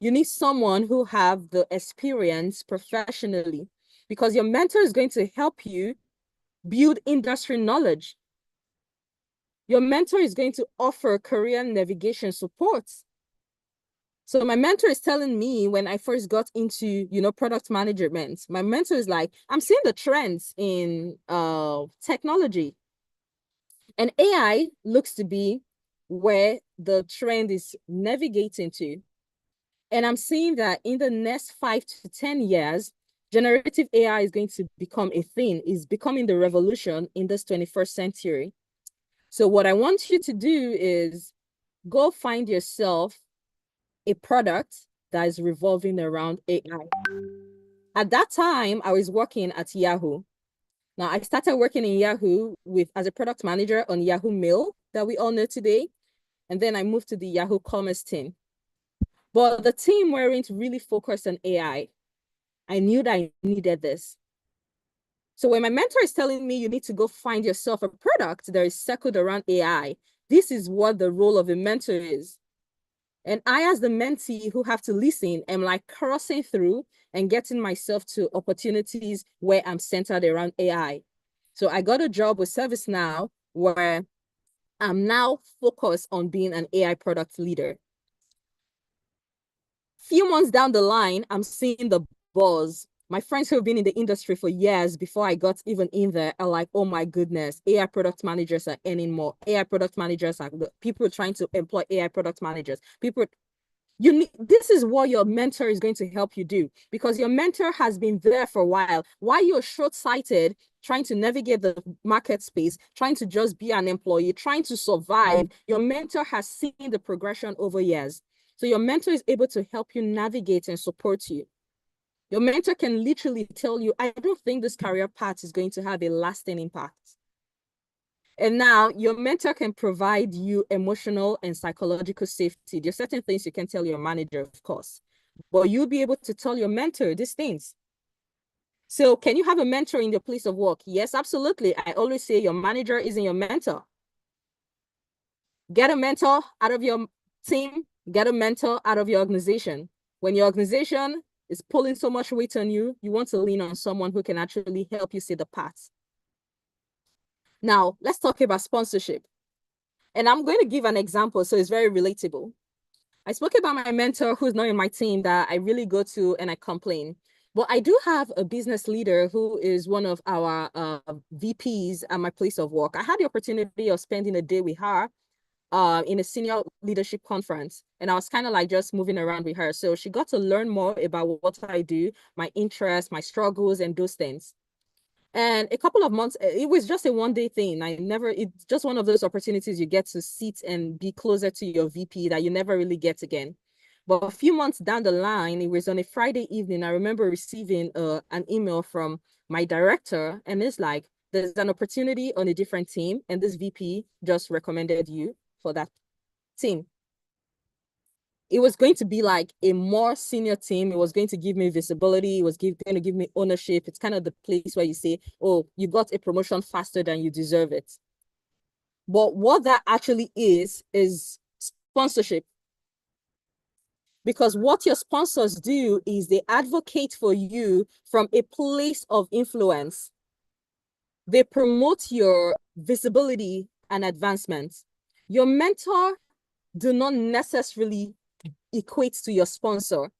Speaker 3: You need someone who have the experience professionally, because your mentor is going to help you build industry knowledge. Your mentor is going to offer career navigation support. So my mentor is telling me when I first got into, product management, my mentor is like, I'm seeing the trends in technology. And AI looks to be where the trend is navigating to. And I'm seeing that in the next 5 to 10 years, generative AI is going to become a thing, is becoming the revolution in this 21st century. So what I want you to do is go find yourself a product that is revolving around AI. At that time, I was working at Yahoo. Now, I started working in Yahoo as a product manager on Yahoo Mail that we all know today. And then I moved to the Yahoo Commerce team. But the team weren't really focused on AI. I knew that I needed this. So when my mentor is telling me you need to go find yourself a product that is circled around AI, this is what the role of a mentor is. And I, as the mentee who have to listen, am like crossing through and getting myself to opportunities where I'm centered around AI. So I got a job with ServiceNow where I'm now focused on being an AI product leader. Few months down the line, I'm seeing the buzz. My friends who have been in the industry for years before I got even in there are like, oh my goodness, AI product managers are earning more. AI product managers are people trying to employ AI product managers. This is what your mentor is going to help you do, because your mentor has been there for a while. While you're short-sighted, trying to navigate the market space, trying to just be an employee, trying to survive, your mentor has seen the progression over years. So your mentor is able to help you navigate and support you. Your mentor can literally tell you, I don't think this career path is going to have a lasting impact. And now your mentor can provide you emotional and psychological safety. There are certain things you can tell your manager, of course, but you'll be able to tell your mentor these things. So can you have a mentor in your place of work? Yes, absolutely. I always say your manager isn't your mentor. Get a mentor out of your team, get a mentor out of your organization. When your organization is pulling so much weight on you, you want to lean on someone who can actually help you see the path. Now, let's talk about sponsorship. And I'm going to give an example, so it's very relatable. I spoke about my mentor who's not in my team that I really go to and I complain. But I do have a business leader who is one of our VPs at my place of work. I had the opportunity of spending a day with her in a senior leadership conference. And I was kind of like just moving around with her. So she got to learn more about what I do, my interests, my struggles, and those things. And a couple of months, it was just a one-day thing. It's just one of those opportunities you get to sit and be closer to your VP that you never really get again. But a few months down the line, it was on a Friday evening, I remember receiving an email from my director, and it's like, there's an opportunity on a different team, and this VP just recommended you for that team. It was going to be like a more senior team. It was going to give me visibility. It was going to give me ownership. It's kind of the place where you say, oh, you got a promotion faster than you deserve it. But what that actually is sponsorship. Because what your sponsors do is they advocate for you from a place of influence. They promote your visibility and advancement. Your mentor do not necessarily equate to your sponsor,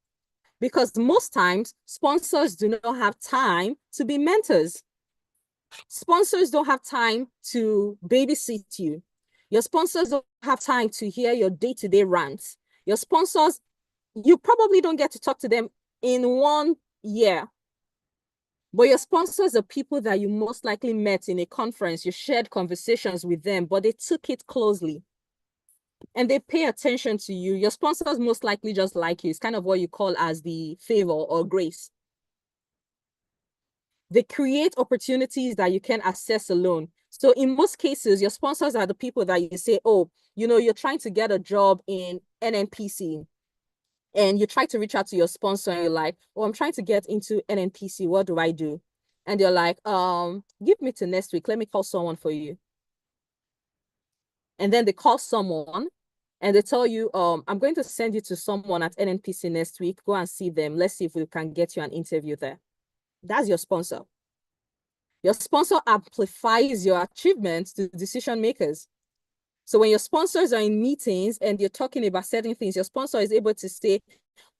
Speaker 3: because most times sponsors do not have time to be mentors. Sponsors don't have time to babysit you. Your sponsors don't have time to hear your day-to-day rants. Your sponsors, you probably don't get to talk to them in 1 year. But your sponsors are people that you most likely met in a conference. You shared conversations with them, but they took it closely. And they pay attention to you. Your sponsors most likely just like you. It's kind of what you call as the favor or grace. They create opportunities that you can access alone. So in most cases, your sponsors are the people that you say, oh, you're trying to get a job in NNPC. And you try to reach out to your sponsor and you're like, oh, I'm trying to get into NNPC. What do I do? And they're like, give me to next week. Let me call someone for you. And then they call someone and they tell you, I'm going to send you to someone at NNPC next week. Go and see them. Let's see if we can get you an interview there. That's your sponsor. Your sponsor amplifies your achievements to decision makers. So when your sponsors are in meetings and you're talking about certain things, your sponsor is able to say,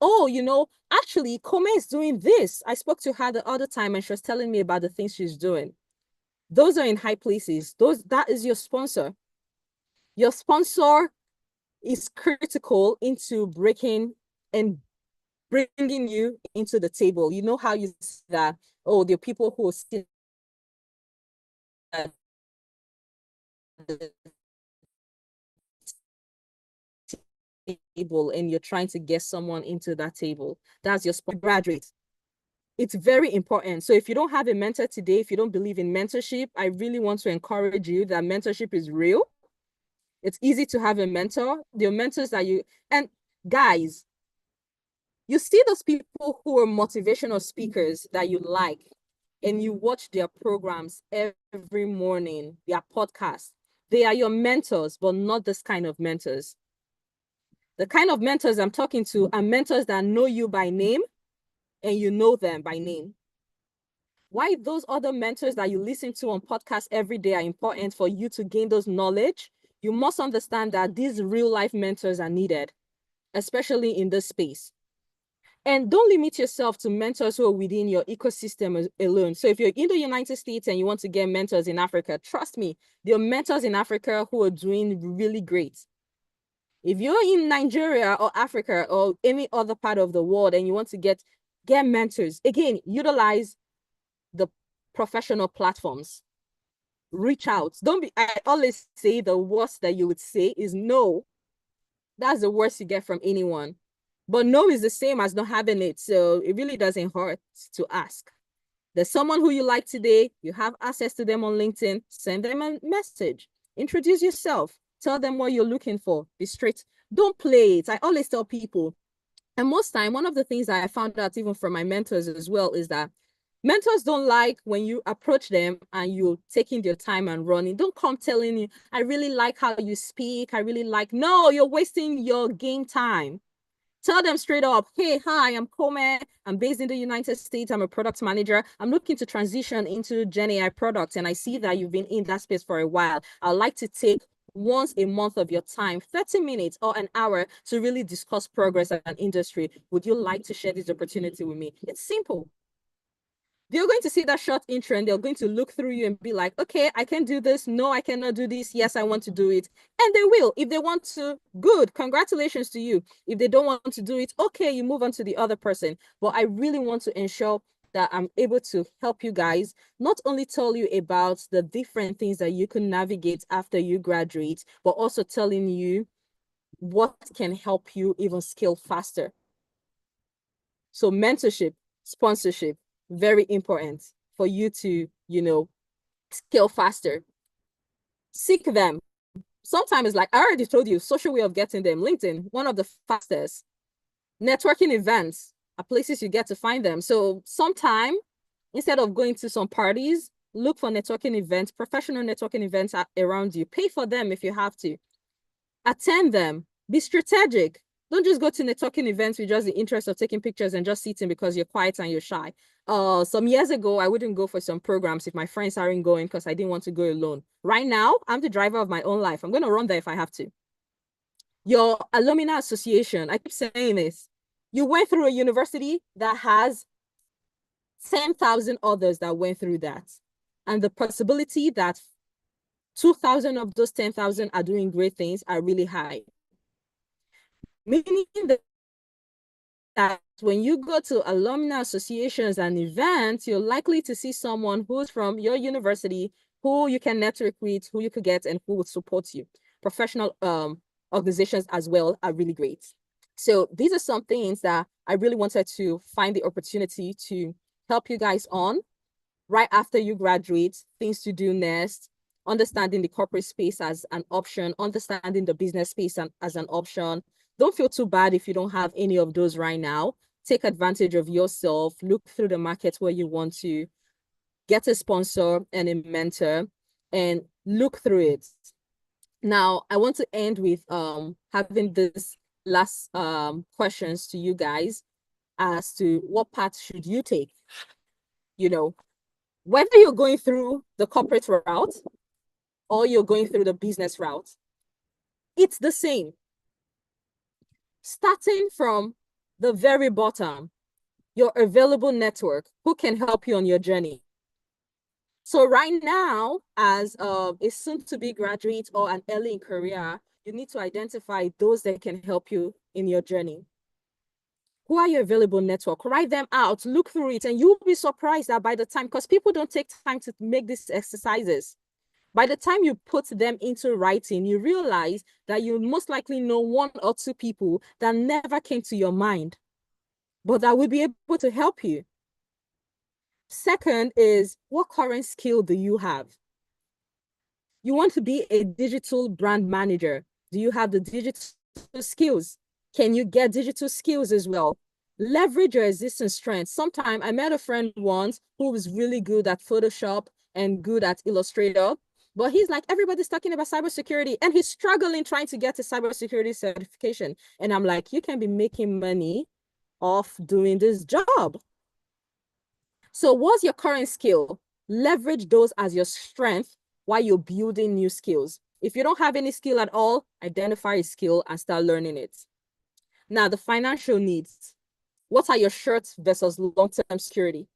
Speaker 3: oh, actually, Kome is doing this. I spoke to her the other time and she was telling me about the things she's doing. Those are in high places. That is your sponsor. Your sponsor is critical into breaking and bringing you into the table. You know how you see that, oh, there are people who are still table and you're trying to get someone into that table. That's your graduate. It's very important. So if you don't have a mentor today, if you don't believe in mentorship, I really want to encourage you that mentorship is real. It's easy to have a mentor. There are mentors that and guys, you see those people who are motivational speakers that you like, and you watch their programs every morning, their podcasts. They are your mentors, but not this kind of mentors. The kind of mentors I'm talking to are mentors that know you by name and you know them by name. Why those other mentors that you listen to on podcasts every day are important for you to gain those knowledge, you must understand that these real life mentors are needed, especially in this space. And don't limit yourself to mentors who are within your ecosystem alone. So if you're in the United States and you want to get mentors in Africa, trust me, there are mentors in Africa who are doing really great. If you're in Nigeria or Africa or any other part of the world and you want to get mentors, again, utilize the professional platforms. Reach out. Don't be, I always say the worst that you would say is no. That's the worst you get from anyone. But no is the same as not having it. So it really doesn't hurt to ask. There's someone who you like today, you have access to them on LinkedIn, send them a message. Introduce yourself. Tell them what you're looking for. Be straight. Don't play it. I always tell people, and most time, one of the things that I found out even from my mentors as well is that mentors don't like when you approach them and you're taking your time and running. Don't come telling you, I really like how you speak. I really like, no, you're wasting your game time. Tell them straight up, hey, hi, I'm Kome. I'm based in the United States. I'm a product manager. I'm looking to transition into Gen AI products. And I see that you've been in that space for a while. I'd like to take once a month of your time, 30 minutes or an hour to really discuss progress and industry. Would you like to share this opportunity with me? It's simple. They're going to see that short intro and they're going to look through you and be like, okay, I can do this. No, I cannot do this. Yes, I want to do it. And they will. If they want to, good. Congratulations to you. If they don't want to do it, okay, you move on to the other person. But I really want to ensure that I'm able to help you guys, not only tell you about the different things that you can navigate after you graduate, but also telling you what can help you even scale faster. So mentorship, sponsorship, very important for you to, scale faster. Seek them. Sometimes, like I already told you, social way of getting them. LinkedIn, one of the fastest. Networking events are places you get to find them. So sometime, instead of going to some parties, look for networking events, professional networking events around you. Pay for them if you have to. Attend them. Be strategic. Don't just go to networking events with just the interest of taking pictures and just sitting because you're quiet and you're shy. Some years ago, I wouldn't go for some programs if my friends aren't going because I didn't want to go alone. Right now, I'm the driver of my own life. I'm going to run there if I have to. Your alumni association, I keep saying this. You went through a university that has 10,000 others that went through that. And the possibility that 2,000 of those 10,000 are doing great things are really high. Meaning that when you go to alumni associations and events, you're likely to see someone who's from your university, who you can network with, who you could get, and who would support you. Professional organizations as well are really great. So these are some things that I really wanted to find the opportunity to help you guys on right after you graduate, things to do next, understanding the corporate space as an option, understanding the business space as an option. Don't feel too bad if you don't have any of those right now. Take advantage of yourself, look through the market where you want to get a sponsor and a mentor and look through it. Now, I want to end with having this last questions to you guys as to what path should you take? Whether you're going through the corporate route or you're going through the business route, it's the same. Starting from the very bottom, your available network, who can help you on your journey. So right now, as a soon-to-be graduate or an early in career, you need to identify those that can help you in your journey. Who are your available network? Write them out, look through it, and you'll be surprised that by the time, because people don't take time to make these exercises. By the time you put them into writing, you realize that you most likely know one or two people that never came to your mind, but that will be able to help you. Second is, what current skill do you have? You want to be a digital brand manager. Do you have the digital skills? Can you get digital skills as well? Leverage your existing strengths. Sometime I met a friend once who was really good at Photoshop and good at Illustrator. But he's like, everybody's talking about cybersecurity, and he's struggling trying to get a cybersecurity certification. And I'm like, you can be making money off doing this job. So what's your current skill? Leverage those as your strength while you're building new skills. If you don't have any skill at all, identify a skill and start learning it. Now, the financial needs. What are your short versus long-term security?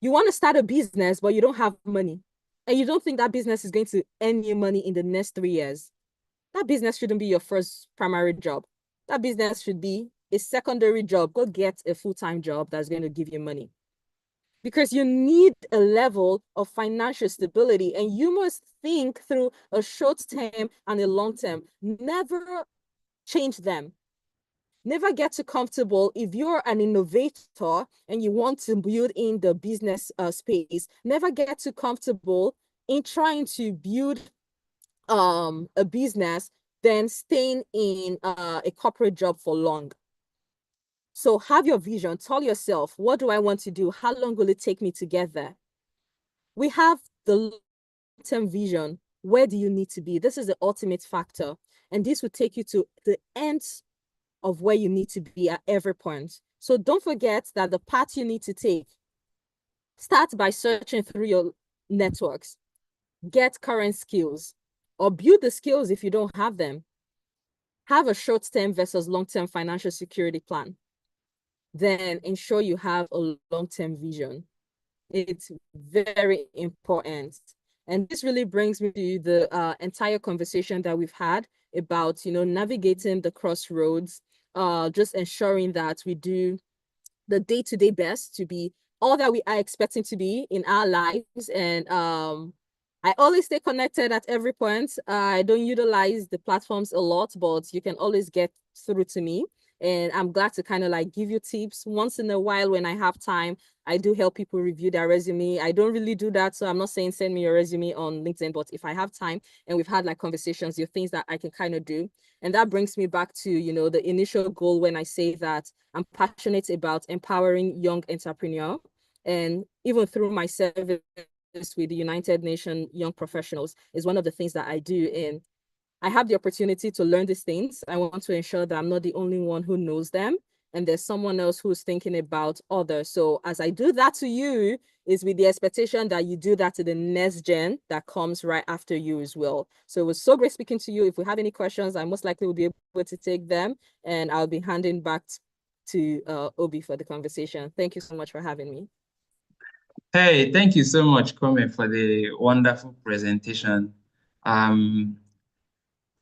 Speaker 3: You want to start a business, but you don't have money, and you don't think that business is going to earn you money in the next 3 years. That business shouldn't be your first primary job. That business should be a secondary job. Go get a full-time job that's going to give you money. Because you need a level of financial stability, and you must think through a short term and a long term. Never change them. Never get too comfortable. If you're an innovator and you want to build in the business space, never get too comfortable in trying to build a business than staying in a corporate job for long. So have your vision. Tell yourself, what do I want to do? How long will it take me to get there? We have the long-term vision. Where do you need to be? This is the ultimate factor. And this will take you to the end of where you need to be at every point. So don't forget that the path you need to take, start by searching through your networks, get current skills, or build the skills if you don't have them. Have a short-term versus long-term financial security plan. Then ensure you have a long-term vision. It's very important. And this really brings me to the entire conversation that we've had about, navigating the crossroads, just ensuring that we do the day-to-day best to be all that we are expecting to be in our lives. And I always stay connected at every point. I don't utilize the platforms a lot, but you can always get through to me. And I'm glad to kind of like give you tips once in a while when I have time. I do help people review their resume. I don't really do that. So I'm not saying send me your resume on LinkedIn, but if I have time and we've had like conversations, there are things that I can kind of do. And that brings me back to, the initial goal when I say that I'm passionate about empowering young entrepreneurs. And even through my service with the United Nations Young Professionals is one of the things that I do. And I have the opportunity to learn these things. I want to ensure that I'm not the only one who knows them, and there's someone else who's thinking about others. So as I do that to you, is with the expectation that you do that to the next gen that comes right after you as well. So it was so great speaking to you. If we have any questions, I most likely will be able to take them, and I'll be handing back to Obi for the conversation. Thank you so much for having me.
Speaker 2: Hey, thank you so much, Kwame, for the wonderful presentation.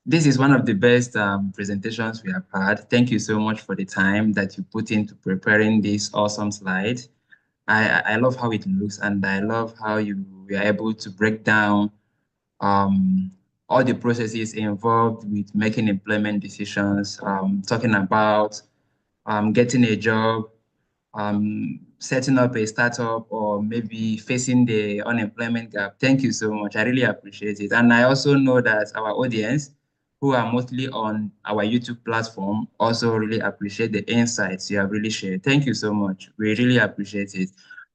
Speaker 2: This is one of the best presentations we have had. Thank you so much for the time that you put into preparing this awesome slide. I love how it looks, and I love how you were able to break down all the processes involved with making employment decisions, talking about getting a job, setting up a startup, or maybe facing the unemployment gap. Thank you so much. I really appreciate it. And I also know that our audience, who are mostly on our YouTube platform, also really appreciate the insights you have really shared. Thank you so much. We really appreciate it.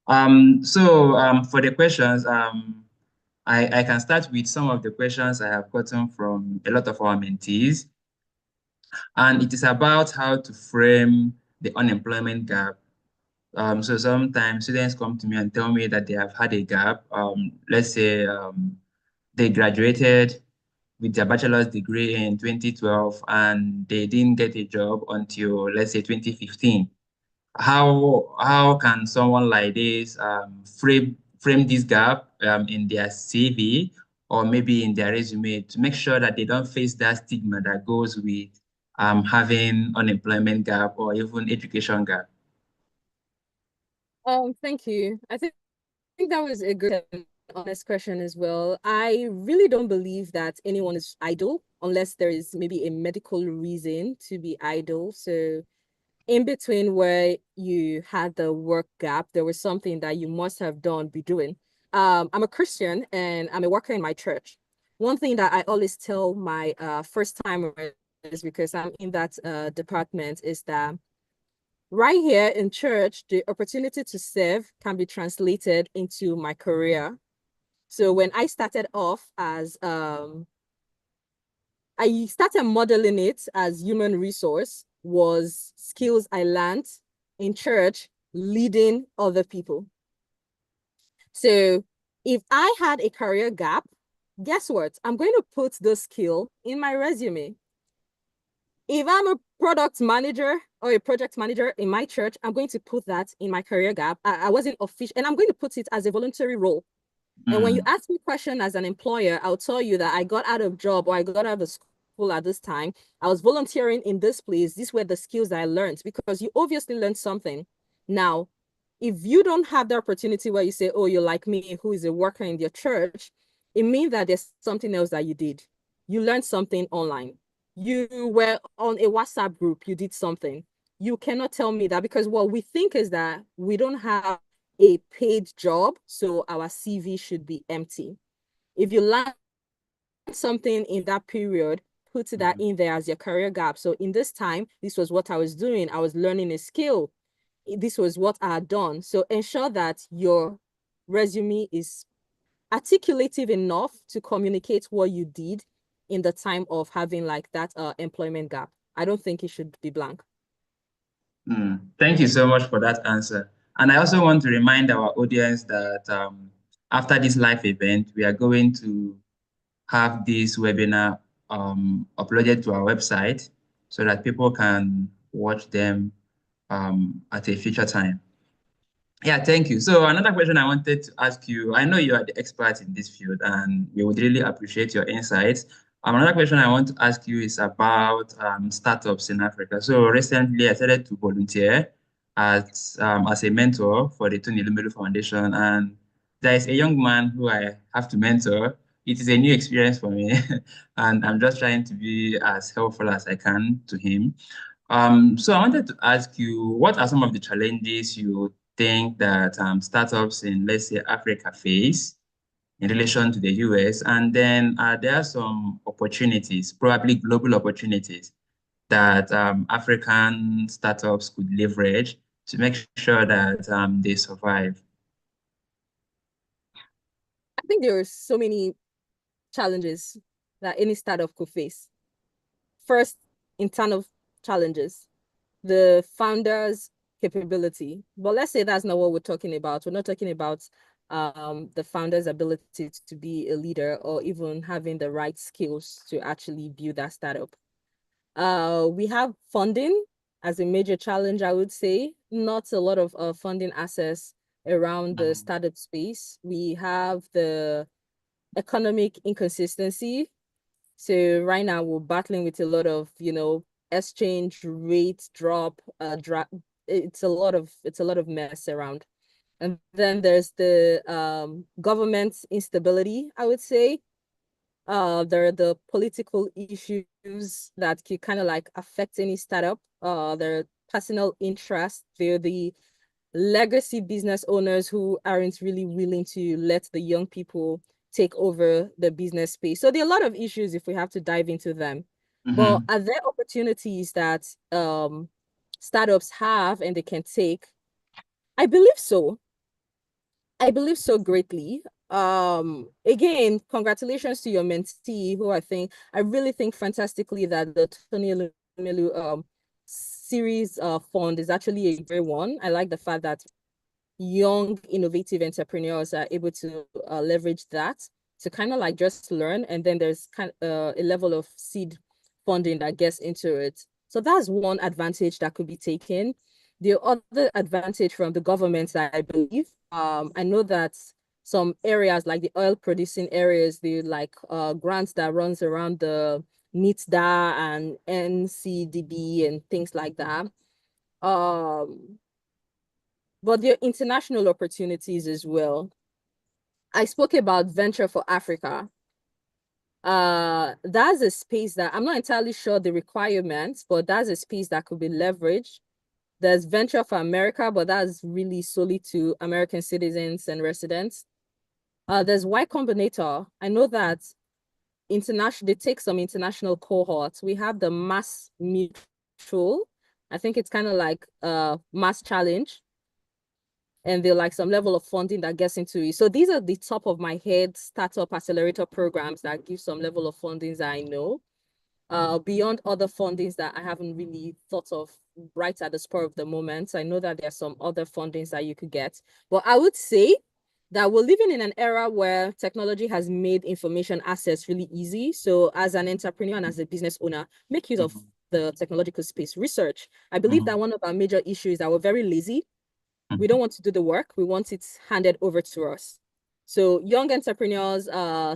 Speaker 2: For the questions, I can start with some of the questions I have gotten from a lot of our mentees. And it is about how to frame the unemployment gap. So sometimes students come to me and tell me that they have had a gap. Let's say they graduated with their bachelor's degree in 2012 and they didn't get a job until, let's say, 2015. How can someone like this frame this gap in their CV or maybe in their resume to make sure that they don't face that stigma that goes with having unemployment gap or even education gap?
Speaker 3: Thank you. I think that was a good and honest question as well. I really don't believe that anyone is idle unless there is maybe a medical reason to be idle. So in between where you had the work gap, there was something that you must have be doing. I'm a Christian and I'm a worker in my church. One thing that I always tell my first timers, because I'm in that department, is that right here in church, the opportunity to serve can be translated into my career. So when I started off as, I started modeling it as human resource was skills I learned in church leading other people. So if I had a career gap, guess what? I'm going to put the skill in my resume. If I'm a product manager or a project manager in my church, I'm going to put that in my career gap. I wasn't official, and I'm going to put it as a voluntary role. And when you ask me a question as an employer, I'll tell you that I got out of job or I got out of school at this time. I was volunteering in this place. These were the skills I learned, because you obviously learned something. Now, if you don't have the opportunity where you say, oh, you're like me, who is a worker in your church, it means that there's something else that you did. You learned something online. You were on a WhatsApp group, you did something. You cannot tell me that, because what we think is that we don't have a paid job, so our CV should be empty. If you learn something in that period, put that in there as your career gap. So in this time, this was what I was doing. I was learning a skill. This was what I had done. So ensure that your resume is articulative enough to communicate what you did in the time of having like that employment gap. I don't think it should be blank.
Speaker 2: Thank you so much for that answer. And I also want to remind our audience that after this live event, we are going to have this webinar uploaded to our website so that people can watch them at a future time. Yeah, thank you. So another question I wanted to ask you, I know you are the expert in this field and we would really appreciate your insights. Another question I want to ask you is about startups in Africa. So recently I started to volunteer as a mentor for the Tony Lumelu Foundation, and there is a young man who I have to mentor. It is a new experience for me and I'm just trying to be as helpful as I can to him. So I wanted to ask you, what are some of the challenges you think that startups in, let's say, Africa face in relation to the US? And then are there some opportunities, probably global opportunities, that African startups could leverage to make sure that they survive?
Speaker 3: I think there are so many challenges that any startup could face. First, internal challenges, the founder's capability. But let's say that's not what we're talking about. We're not talking about the founder's ability to be a leader or even having the right skills to actually build that startup. We have funding as a major challenge, I would say. Not a lot of funding access around the startup space. We have the economic inconsistency. So right now we're battling with a lot of, exchange rate drop, it's a lot of mess around. And then there's the government instability, I would say. There are the political issues that can kind of like affect any startup. There are personal interests. There are the legacy business owners who aren't really willing to let the young people take over the business space. So there are a lot of issues if we have to dive into them. But are there opportunities that startups have and they can take? I believe so. I believe so greatly. Again, congratulations to your mentee, who I really think fantastically that the Tony Lumelu series fund is actually a great one. I like the fact that young, innovative entrepreneurs are able to leverage that to kind of like just learn. And then there's kind of a level of seed funding that gets into it. So that's one advantage that could be taken. The other advantage from the government, I believe, I know that some areas like the oil producing areas, the like grants that runs around the NITDA and NCDB and things like that. But there are international opportunities as well. I spoke about Venture for Africa. That's a space that I'm not entirely sure the requirements, but that's a space that could be leveraged. There's Venture for America, but that's really solely to American citizens and residents. There's Y Combinator. I know that they take some international cohorts. We have the Mass Mutual. I think it's kind of like a Mass Challenge. and they're like some level of funding that gets into it. So these are the top of my head startup accelerator programs that give some level of fundings that I know. Beyond other fundings that I haven't really thought of right at the spur of the moment. I know that there are some other fundings that you could get, but I would say that we're living in an era where technology has made information access really easy. So as an entrepreneur and as a business owner, make use of the technological space. Research. I believe that one of our major issues is that we're very lazy. We don't want to do the work. We want it handed over to us. So young entrepreneurs,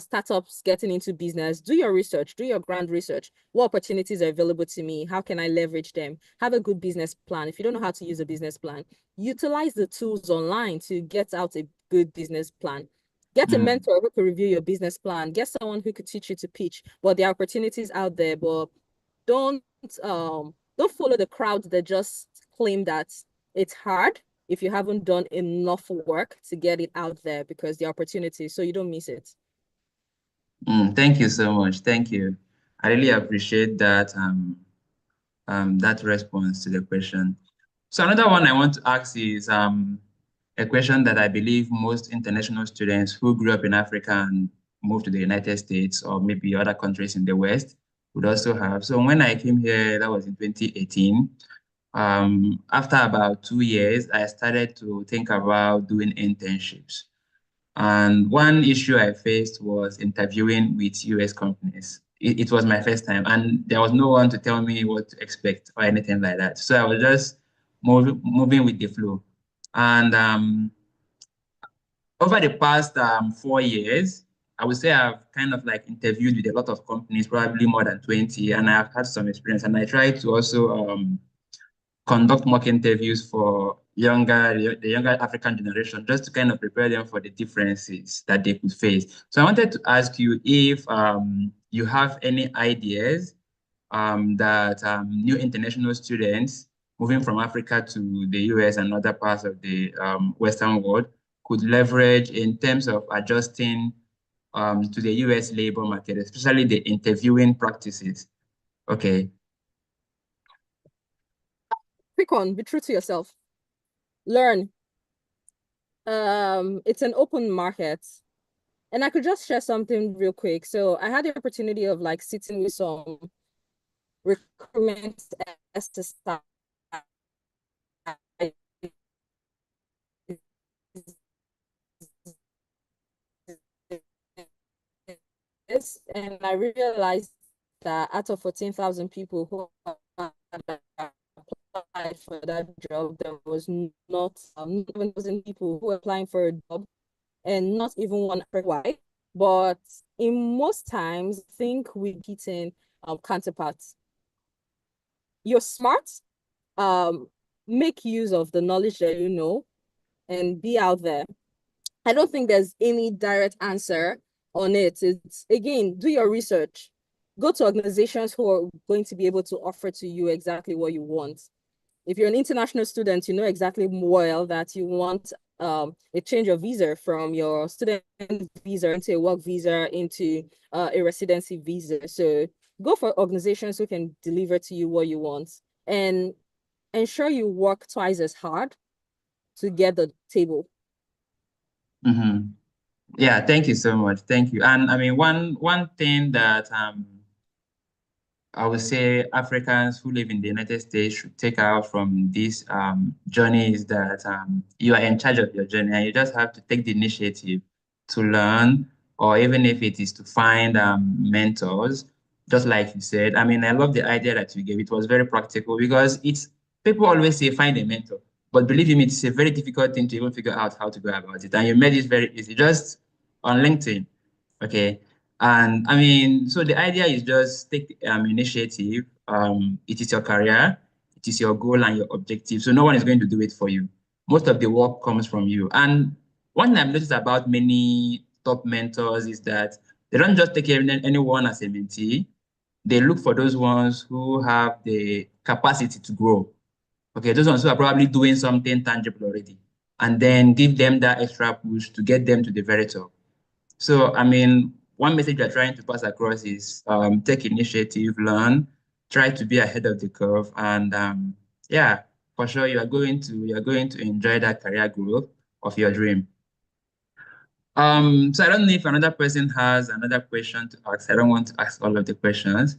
Speaker 3: startups getting into business, do your research, do your ground research. What opportunities are available to me? How can I leverage them? Have a good business plan. If you don't know how to use a business plan, utilize the tools online to get out a good business plan. Get a mentor who could review your business plan. Get someone who could teach you to pitch. But there are opportunities out there, but don't follow the crowd that just claim that it's hard if you haven't done enough work to get it out there, because the opportunity, so you don't miss it.
Speaker 2: Thank you so much. Thank you. I really appreciate that that response to the question. So another one I want to ask is a question that I believe most international students who grew up in Africa and moved to the United States or maybe other countries in the West would also have. So when I came here, that was in 2018. After about 2 years, I started to think about doing internships. And one issue I faced was interviewing with US companies. It was my first time, and there was no one to tell me what to expect or anything like that. So I was just moving with the flow. And over the past 4 years, I would say I've kind of like interviewed with a lot of companies, probably more than 20, and I've had some experience. And I try to also conduct mock interviews for the younger African generation, just to kind of prepare them for the differences that they could face. So I wanted to ask you if you have any ideas that new international students moving from Africa to the US and other parts of the Western world could leverage in terms of adjusting to the US labor market, especially the interviewing practices. Okay.
Speaker 3: Quick one, be true to yourself. Learn. It's an open market. And I could just share something real quick. So I had the opportunity of like sitting with some recruitment exercise, and I realized that out of 14,000 people who applied for that job, there was not 7,000 people who were applying for a job, and not even one wide. But in most times, I think we're hitting counterparts. You're smart, make use of the knowledge that you know, and be out there. I don't think there's any direct answer on it. It's, again, do your research. Go to organizations who are going to be able to offer to you exactly what you want. If you're an international student, you know exactly well that you want a change of visa from your student visa into a work visa into a residency visa. So go for organizations who can deliver to you what you want, and ensure you work twice as hard to get the table.
Speaker 2: Yeah, thank you so much. Thank you. And I mean, one thing that I would say Africans who live in the United States should take out from this journey is that you are in charge of your journey, and you just have to take the initiative to learn, or even if it is to find mentors, just like you said. I mean, I love the idea that you gave. It was very practical, because it's people always say find a mentor, but believe me, it's a very difficult thing to even figure out how to go about it. And you made it very easy, just on LinkedIn. Okay. And I mean, so the idea is just take initiative. It is your career, it is your goal and your objective. So no one is going to do it for you. Most of the work comes from you. And one thing I've noticed about many top mentors is that they don't just take anyone as a mentee. They look for those ones who have the capacity to grow. Okay, those ones who are probably doing something tangible already, and then give them that extra push to get them to the very top. So, I mean, one message we're trying to pass across is take initiative, learn, try to be ahead of the curve, and yeah, for sure you're going to enjoy that career growth. of your dream. So I don't know if another person has another question to ask. I don't want to ask all of the questions.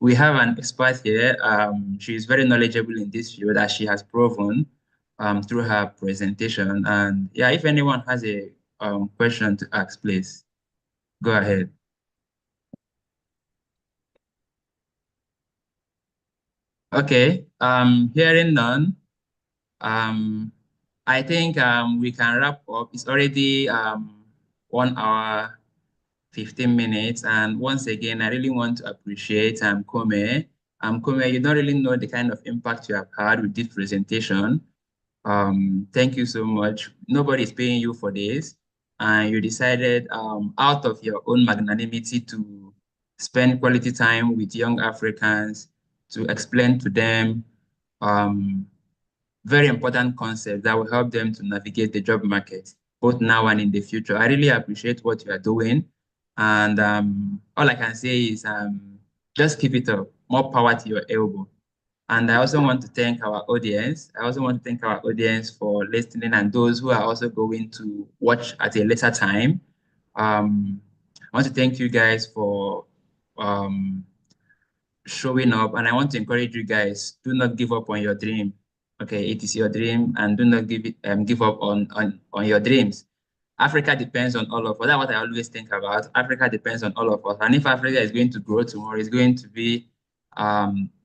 Speaker 2: We have an expert here. She is very knowledgeable in this field, as she has proven through her presentation. And yeah, if anyone has a question to ask, please go ahead. Okay, hearing none, I think we can wrap up. It's already 1 hour 15 minutes. And once again, I really want to appreciate Kome. Kome, you don't really know the kind of impact you have had with this presentation. Thank you so much. Nobody is paying you for this. And you decided out of your own magnanimity to spend quality time with young Africans to explain to them very important concepts that will help them to navigate the job market, both now and in the future. I really appreciate what you are doing. And all I can say is just keep it up. More power to your elbow. And I also want to thank our audience. I also want to thank our audience for listening and those who are also going to watch at a later time. I want to thank you guys for showing up, and I want to encourage you guys, do not give up on your dream. Okay, it is your dream, and do not give up on your dreams. Africa depends on all of us. That's what I always think about. Africa depends on all of us. And if Africa is going to grow tomorrow, it's going to be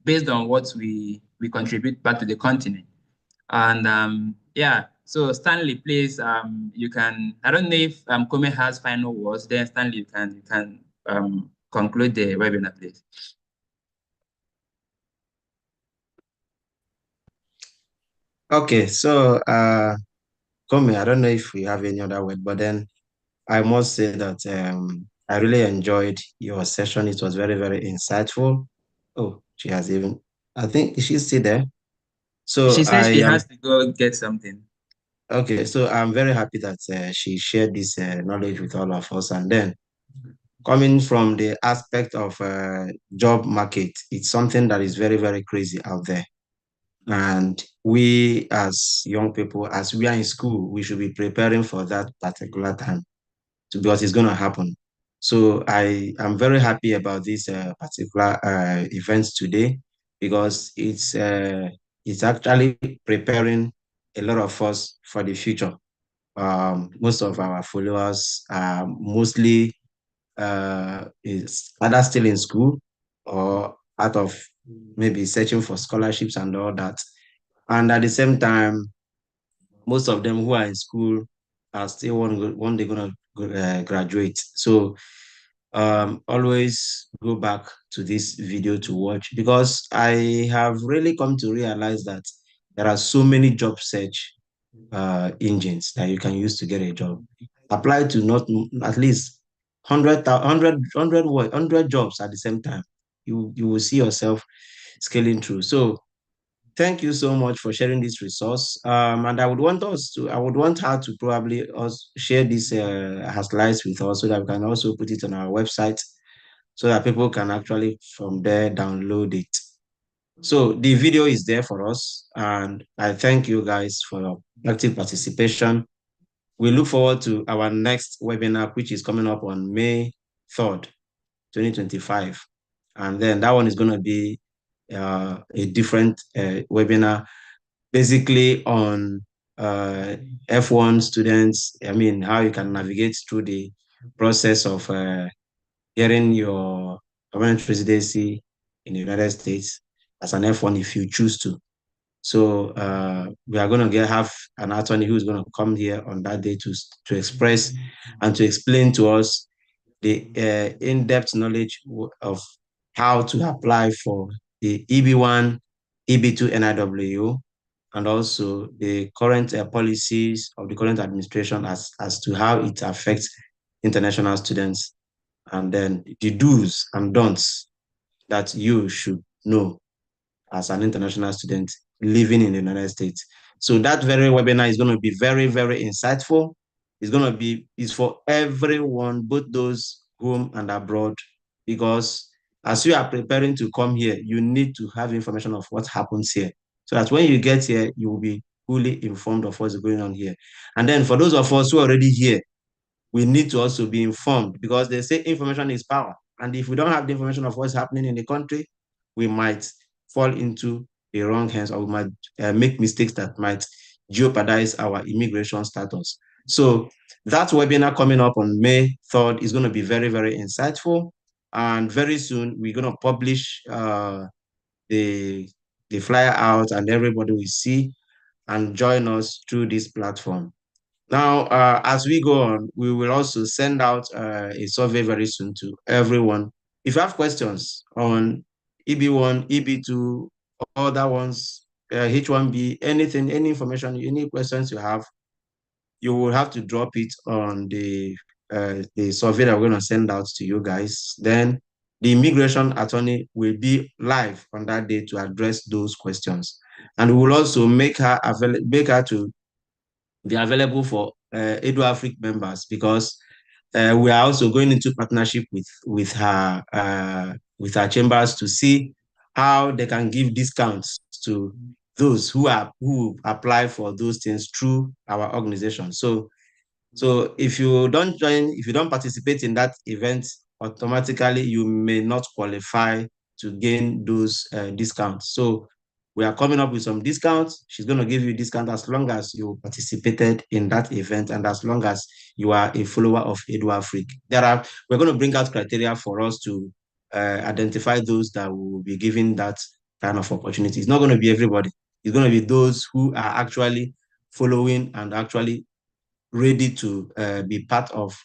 Speaker 2: based on what we contribute back to the continent. And yeah, so Stanley, please, you can, I don't know if Kome has final words, then Stanley, you can conclude the webinar, please.
Speaker 1: Okay, so Kome, I don't know if we have any other word, but then I must say that I really enjoyed your session. It was very, very insightful. Oh, she has even, I think she's still there. So
Speaker 2: She says
Speaker 1: I
Speaker 2: she
Speaker 1: am,
Speaker 2: has to go get something.
Speaker 1: okay, so I'm very happy that she shared this knowledge with all of us. And then coming from the aspect of job market, it's something that is very, very crazy out there. And we as young people, as we are in school, we should be preparing for that particular time because it's going to happen. So I am very happy about this particular event today because it's actually preparing a lot of us for the future. Most of our followers are mostly is either still in school or out of maybe searching for scholarships and all that. And at the same time, most of them who are in school are still one day gonna graduate. So always go back to this video to watch because I have really come to realize that there are so many job search engines that you can use to get a job. Apply to not at least 100 jobs at the same time. You will see yourself scaling through. So thank you so much for sharing this resource. And I would want her to probably also share this her slides with us so that we can also put it on our website so that people can actually from there download it. So the video is there for us, and I thank you guys for your active participation. We look forward to our next webinar, which is coming up on May 3rd, 2025. And then that one is going to be a different webinar, basically on F1 students. I mean, how you can navigate through the process of getting your permanent residency in the United States as an F1 if you choose to. So we are going to have an attorney who is going to come here on that day to express and to explain to us the in-depth knowledge of how to apply for the EB1, EB2 NIW, and also the current policies of the current administration as to how it affects international students, and then the do's and don'ts that you should know as an international student living in the United States. So that very webinar is going to be very, very insightful. It's for everyone, both those home and abroad, because as you are preparing to come here, you need to have information of what happens here. So that when you get here, you will be fully informed of what's going on here. And then for those of us who are already here, we need to also be informed, because they say information is power. And if we don't have the information of what's happening in the country, we might fall into the wrong hands, or we might make mistakes that might jeopardize our immigration status. So that webinar coming up on May 3rd is going to be very, very insightful. And very soon, we're going to publish the flyer out, and everybody will see and join us through this platform. Now, as we go on, we will also send out a survey very soon to everyone. If you have questions on EB1, EB2, other ones, H1B, anything, any information, any questions you have, you will have to drop it on the survey that we're going to send out to you guys. Then the immigration attorney will be live on that day to address those questions. And we will also make her to be available for EduAfrica members, because we are also going into partnership with her chambers to see how they can give discounts to those who apply for those things through our organization. So if you don't participate in that event, automatically you may not qualify to gain those discounts. So we are coming up with some discounts. She's going to give you a discount as long as you participated in that event and as long as you are a follower of EduAfrica. We're going to bring out criteria for us to identify those that will be given that kind of opportunity. It's not going to be everybody. It's going to be those who are actually following and actually ready to be part of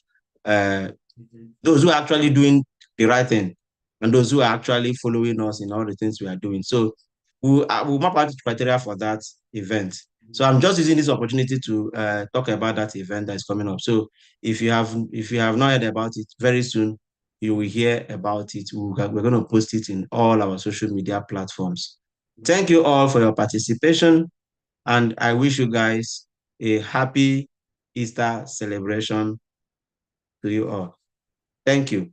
Speaker 1: those who are actually doing the right thing, and those who are actually following us in all the things we are doing. So we'll map out the criteria for that event. So I'm just using this opportunity to talk about that event that is coming up. So if you have not heard about it, very soon you will hear about it. We're going to post it in all our social media platforms. Thank you all for your participation, and I wish you guys a happy Easter celebration to you all. Thank you.